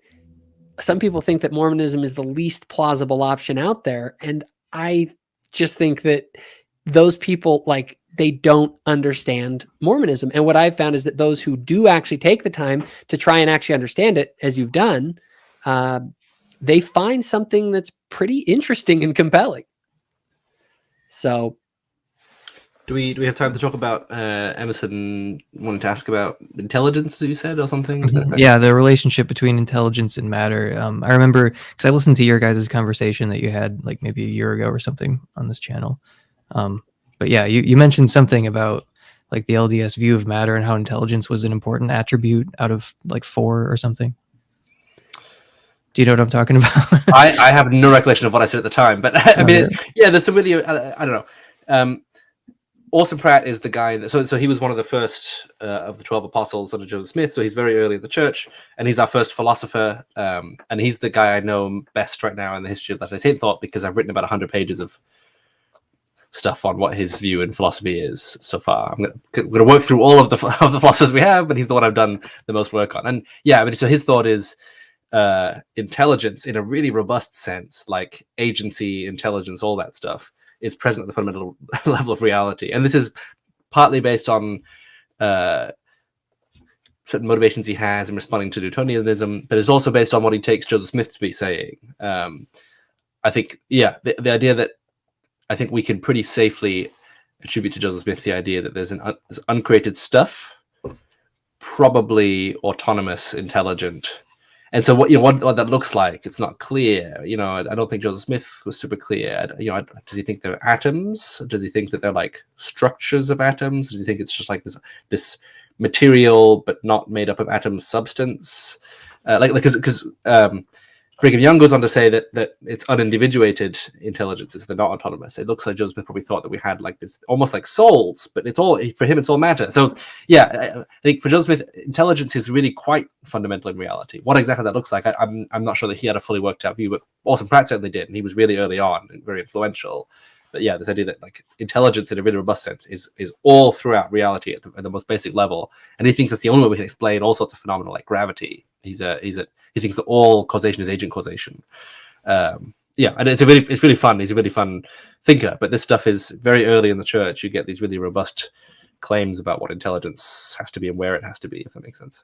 some people think that Mormonism is the least plausible option out there. And I just think that those people, like, they don't understand Mormonism. And what I've found is that those who do actually take the time to try and actually understand it, as you've done, they find something that's pretty interesting and compelling. So, do we have time to talk about Emerson wanted to ask about intelligence, you said, or something? Mm-hmm. Yeah, the relationship between intelligence and matter. I remember, because I listened to your guys' conversation that you had like maybe a year ago or something on this channel. But yeah, you mentioned something about like the LDS view of matter and how intelligence was an important attribute out of like 4 or something. Do you know what I'm talking about? I have no recollection of what I said at the time, but I mean, there's some really, I don't know. Orson Pratt is the guy that, so he was one of the first of the 12 apostles under Joseph Smith. So he's very early in the church, and he's our first philosopher. And he's the guy I know best right now in the history of Latter-day Saint thought, because I've written about 100 pages of stuff on what his view in philosophy is so far. I'm going to work through all of the philosophers we have, but he's the one I've done the most work on. And yeah, I mean, so his thought is intelligence in a really robust sense, like agency, intelligence, all that stuff, is present at the fundamental level of reality. And this is partly based on certain motivations he has in responding to Newtonianism, but it's also based on what he takes Joseph Smith to be saying. I think, the idea that I think we can pretty safely attribute to Joseph Smith the idea that there's this uncreated stuff, probably autonomous, intelligent. And so what that looks like, it's not clear. I don't think Joseph Smith was super clear. Does he think they're atoms? Does he think that they're like structures of atoms? Does he think it's just like this material but not made up of atoms substance? Because Brigham Young goes on to say that it's unindividuated intelligences; they're not autonomous. It looks like Joseph Smith probably thought that we had like this, almost like souls, but it's all for him. It's all matter. So yeah, I think for Joseph Smith, intelligence is really quite fundamental in reality. What exactly that looks like, I'm not sure that he had a fully worked out view, but Orson Pratt certainly did, and he was really early on and very influential. But yeah, this idea that like intelligence in a really robust sense is all throughout reality at the most basic level, and he thinks that's the only way we can explain all sorts of phenomena like gravity. He thinks that all causation is agent causation. Yeah, and it's really fun. He's a really fun thinker. But this stuff is very early in the church. You get these really robust claims about what intelligence has to be and where it has to be, if that makes sense.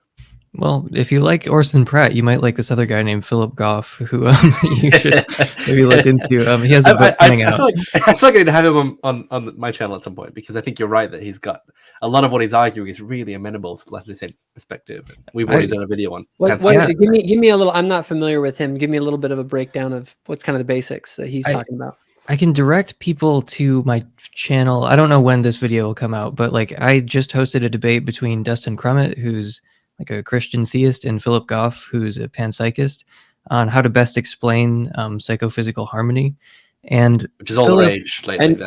Well, if you like Orson Pratt, you might like this other guy named Philip Goff, who you should maybe look into. He has a book coming out. I feel like I need to have him on my channel at some point, because I think you're right that he's got a lot of what he's arguing is really amenable to the left perspective. We've already done a video on. Give me a little. I'm not familiar with him. Give me a little bit of a breakdown of what's kind of the basics that he's talking about. I can direct people to my channel. I don't know when this video will come out, but like I just hosted a debate between Dustin Crummett, who's like a Christian theist, and Philip Goff, who's a panpsychist, on how to best explain psychophysical harmony, and which is all the rage lately.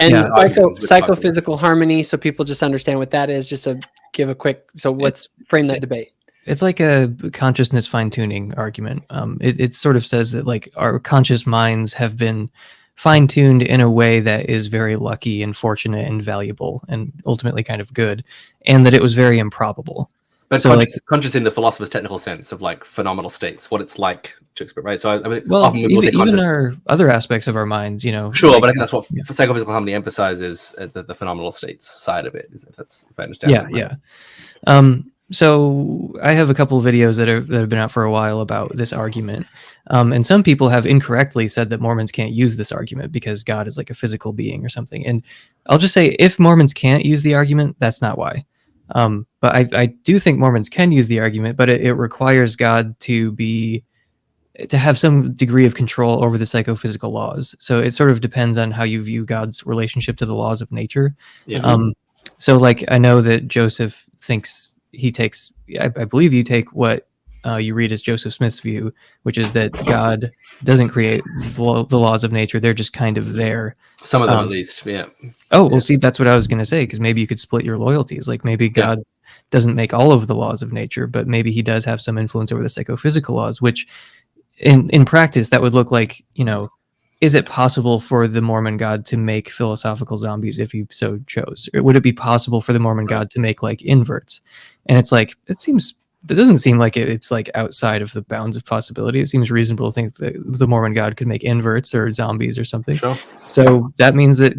Psychophysical harmony. So people just understand what that is. Just to give a quick. So let's frame that debate. It's like a consciousness fine-tuning argument. It sort of says that like our conscious minds have been fine-tuned in a way that is very lucky and fortunate and valuable and ultimately kind of good, and that it was very improbable. But so conscious in the philosopher's technical sense of like phenomenal states, what it's like to experience, right? So I mean, well, often even our other aspects of our minds, you know. Sure, like, but I think that's what psychophysical harmony emphasizes, the phenomenal states side of it. If I understand. Yeah, yeah. So I have a couple of videos that have been out for a while about this argument, and some people have incorrectly said that Mormons can't use this argument because God is like a physical being or something. And I'll just say, if Mormons can't use the argument, that's not why. But I do think Mormons can use the argument, but it requires God to have some degree of control over the psychophysical laws. So it sort of depends on how you view God's relationship to the laws of nature. Yeah. So like, I know that Joseph thinks he takes, I believe you take what you read as Joseph Smith's view, which is that God doesn't create the laws of nature. They're just kind of there. Some of them, at least, yeah. Oh, well, see, that's what I was going to say, because maybe you could split your loyalties. Like maybe God doesn't make all of the laws of nature, but maybe he does have some influence over the psychophysical laws, which in practice, that would look like, you know, is it possible for the Mormon God to make philosophical zombies if he so chose? Or would it be possible for the Mormon God to make like inverts? And it's like, it doesn't seem like it's like outside of the bounds of possibility. It seems reasonable to think that the Mormon God could make inverts or zombies or something. Sure. So that means that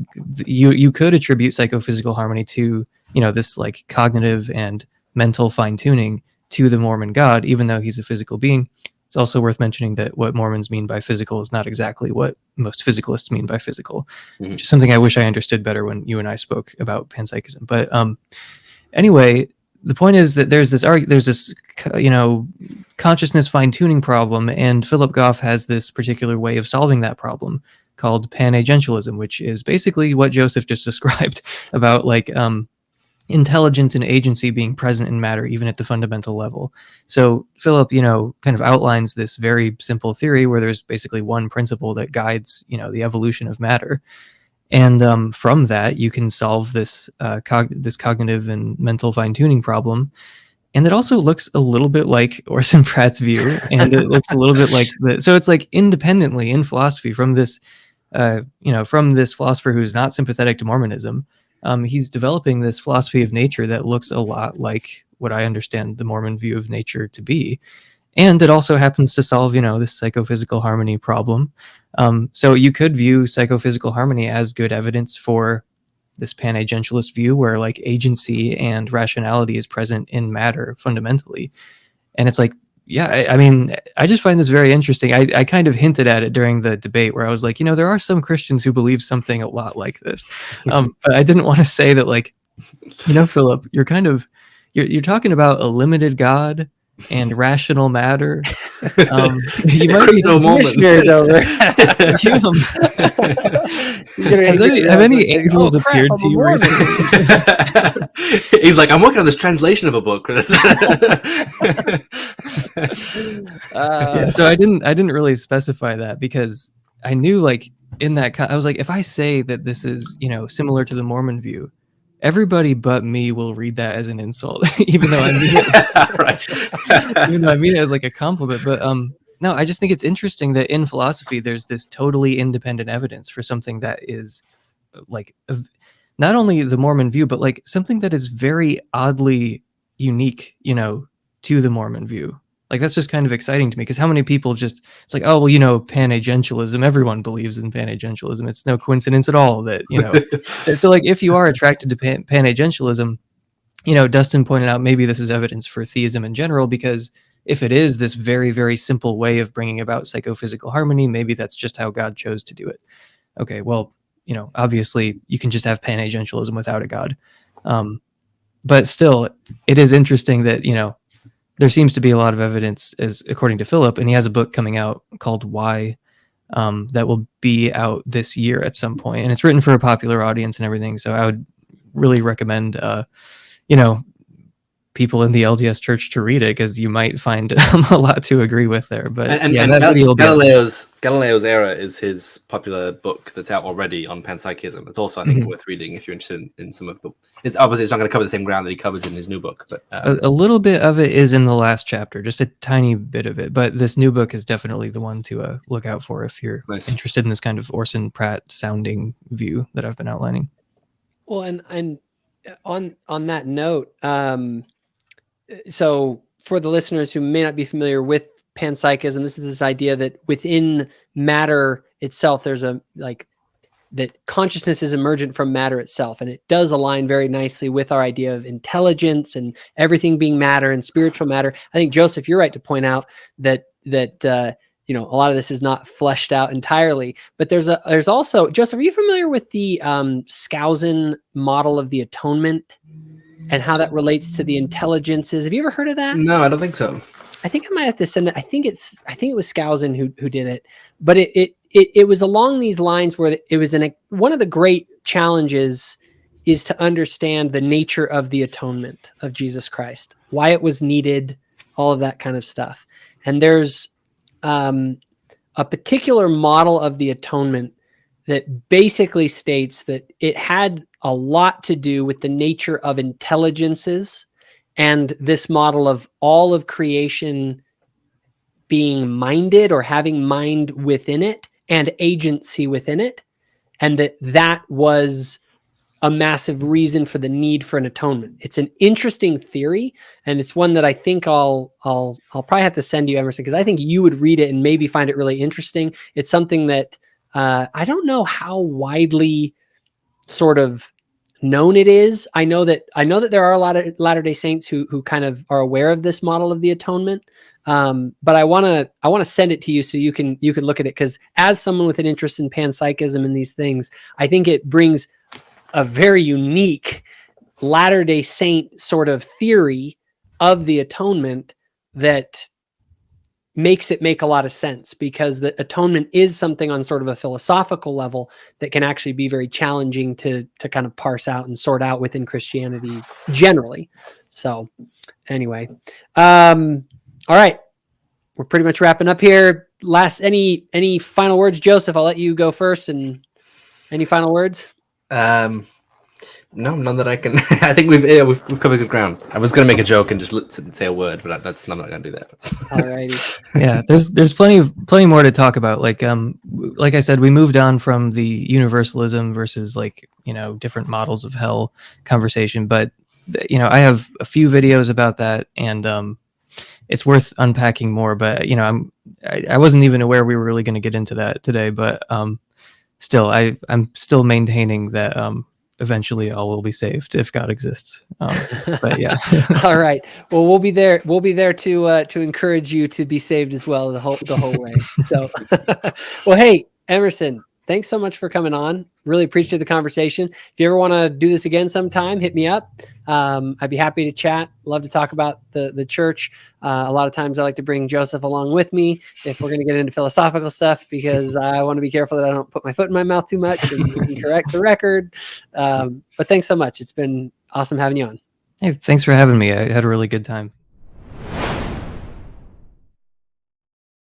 you could attribute psychophysical harmony to, you know, this like cognitive and mental fine tuning to the Mormon God, even though he's a physical being. It's also worth mentioning that what Mormons mean by physical is not exactly what most physicalists mean by physical, which is something I wish I understood better when you and I spoke about panpsychism. But anyway, the point is that there's this, you know, consciousness fine-tuning problem, and Philip Goff has this particular way of solving that problem called panagentialism, which is basically what Joseph just described about like intelligence and agency being present in matter, even at the fundamental level. So Philip, you know, kind of outlines this very simple theory where there's basically one principle that guides, you know, the evolution of matter. And from that, you can solve this this cognitive and mental fine-tuning problem. And it also looks a little bit like Orson Pratt's view, and it looks a little bit like so it's like independently in philosophy from this, you know, from this philosopher who's not sympathetic to Mormonism. He's developing this philosophy of nature that looks a lot like what I understand the Mormon view of nature to be. And it also happens to solve, you know, this psychophysical harmony problem. So you could view psychophysical harmony as good evidence for this panagentialist view where like agency and rationality is present in matter fundamentally. And it's like, yeah, I mean, I just find this very interesting. I kind of hinted at it during the debate where I was like, you know, there are some Christians who believe something a lot like this. But I didn't want to say that, like, you know, Philip, you're talking about a limited God and rational matter. You might be Crypto Mormon. Commissioners over. Have any angels appeared to you recently? He's like, I'm working on this translation of a book. Yeah, so I didn't really specify that because I knew, like, in that I was like, if I say that this is, similar to the Mormon view, everybody but me will read that as an insult, even though I mean it, Right. even though I mean it as like a compliment. But no, I just think it's interesting that in philosophy there's this totally independent evidence for something that is like not only the Mormon view, but like something that is very oddly unique, to the Mormon view. Like, that's just kind of exciting to me, because how many people just, it's like, oh, well, panagentialism, everyone believes in panagentialism. It's no coincidence at all that, so like, if you are attracted to panagentialism, Dustin pointed out maybe this is evidence for theism in general, because if it is this very, very simple way of bringing about psychophysical harmony, maybe that's just how God chose to do it. Okay, well, obviously you can just have panagentialism without a God. But still, it is interesting that, there seems to be a lot of evidence, as according to Philip, and he has a book coming out called Why, that will be out this year at some point, and it's written for a popular audience and everything. So I would really recommend, people in the LDS Church to read it, because you might find a lot to agree with there. But and that video will be Galileo's Error is his popular book that's out already on panpsychism. It's also, I think, worth reading if you're interested in some of the. It's obviously it's not going to cover the same ground that he covers in his new book, but a little bit of it is in the last chapter, just a tiny bit of it. But this new book is definitely the one to look out for if you're interested in this kind of Orson Pratt sounding view that I've been outlining. Well, and on that note, so for the listeners who may not be familiar with panpsychism, this is this idea that within matter itself, there's that consciousness is emergent from matter itself. And it does align very nicely with our idea of intelligence and everything being matter and spiritual matter. I think, Joseph, you're right to point out that a lot of this is not fleshed out entirely, but there's also, Joseph, are you familiar with the Skousen model of the atonement and how that relates to the intelligences? Have you ever heard of that? No, I don't think so. I think I might have to send it. I think it was Skousen who did it, but it was along these lines where it was one of the great challenges is to understand the nature of the atonement of Jesus Christ, why it was needed, all of that kind of stuff. And there's a particular model of the atonement that basically states that it had a lot to do with the nature of intelligences and this model of all of creation being minded or having mind within it and agency within it. And that was a massive reason for the need for an atonement. It's an interesting theory, and it's one that I think I'll probably have to send you, Emerson, because I think you would read it and maybe find it really interesting. It's something that I don't know how widely sort of known it is. I know that there are a lot of Latter-day Saints who kind of are aware of this model of the atonement. But I want to send it to you so you can look at it, because as someone with an interest in panpsychism and these things, I think it brings a very unique Latter-day Saint sort of theory of the atonement that makes it make a lot of sense, because the atonement is something on sort of a philosophical level that can actually be very challenging to kind of parse out and sort out within Christianity generally. So anyway, all right, we're pretty much wrapping up here. Any final words, Joseph? I'll let you go first. And any final words? No, none that I can. I think we've covered good ground. I was going to make a joke and just say a word, but I'm not going to do that. Alrighty. Yeah, there's plenty more to talk about. Like I said, we moved on from the universalism versus different models of hell conversation, but I have a few videos about that, and it's worth unpacking more. But I wasn't even aware we were really going to get into that today, but still, I'm still maintaining that eventually all will be saved if God exists. But yeah. All right. Well, we'll be there. We'll be there to encourage you to be saved as well the whole way. So, well, hey, Emerson, thanks so much for coming on. Really appreciate the conversation. If you ever want to do this again sometime, hit me up. I'd be happy to chat. Love to talk about the church. A lot of times I like to bring Joseph along with me if we're going to get into philosophical stuff, because I want to be careful that I don't put my foot in my mouth too much and correct the record. But thanks so much. It's been awesome having you on. Hey, thanks for having me. I had a really good time.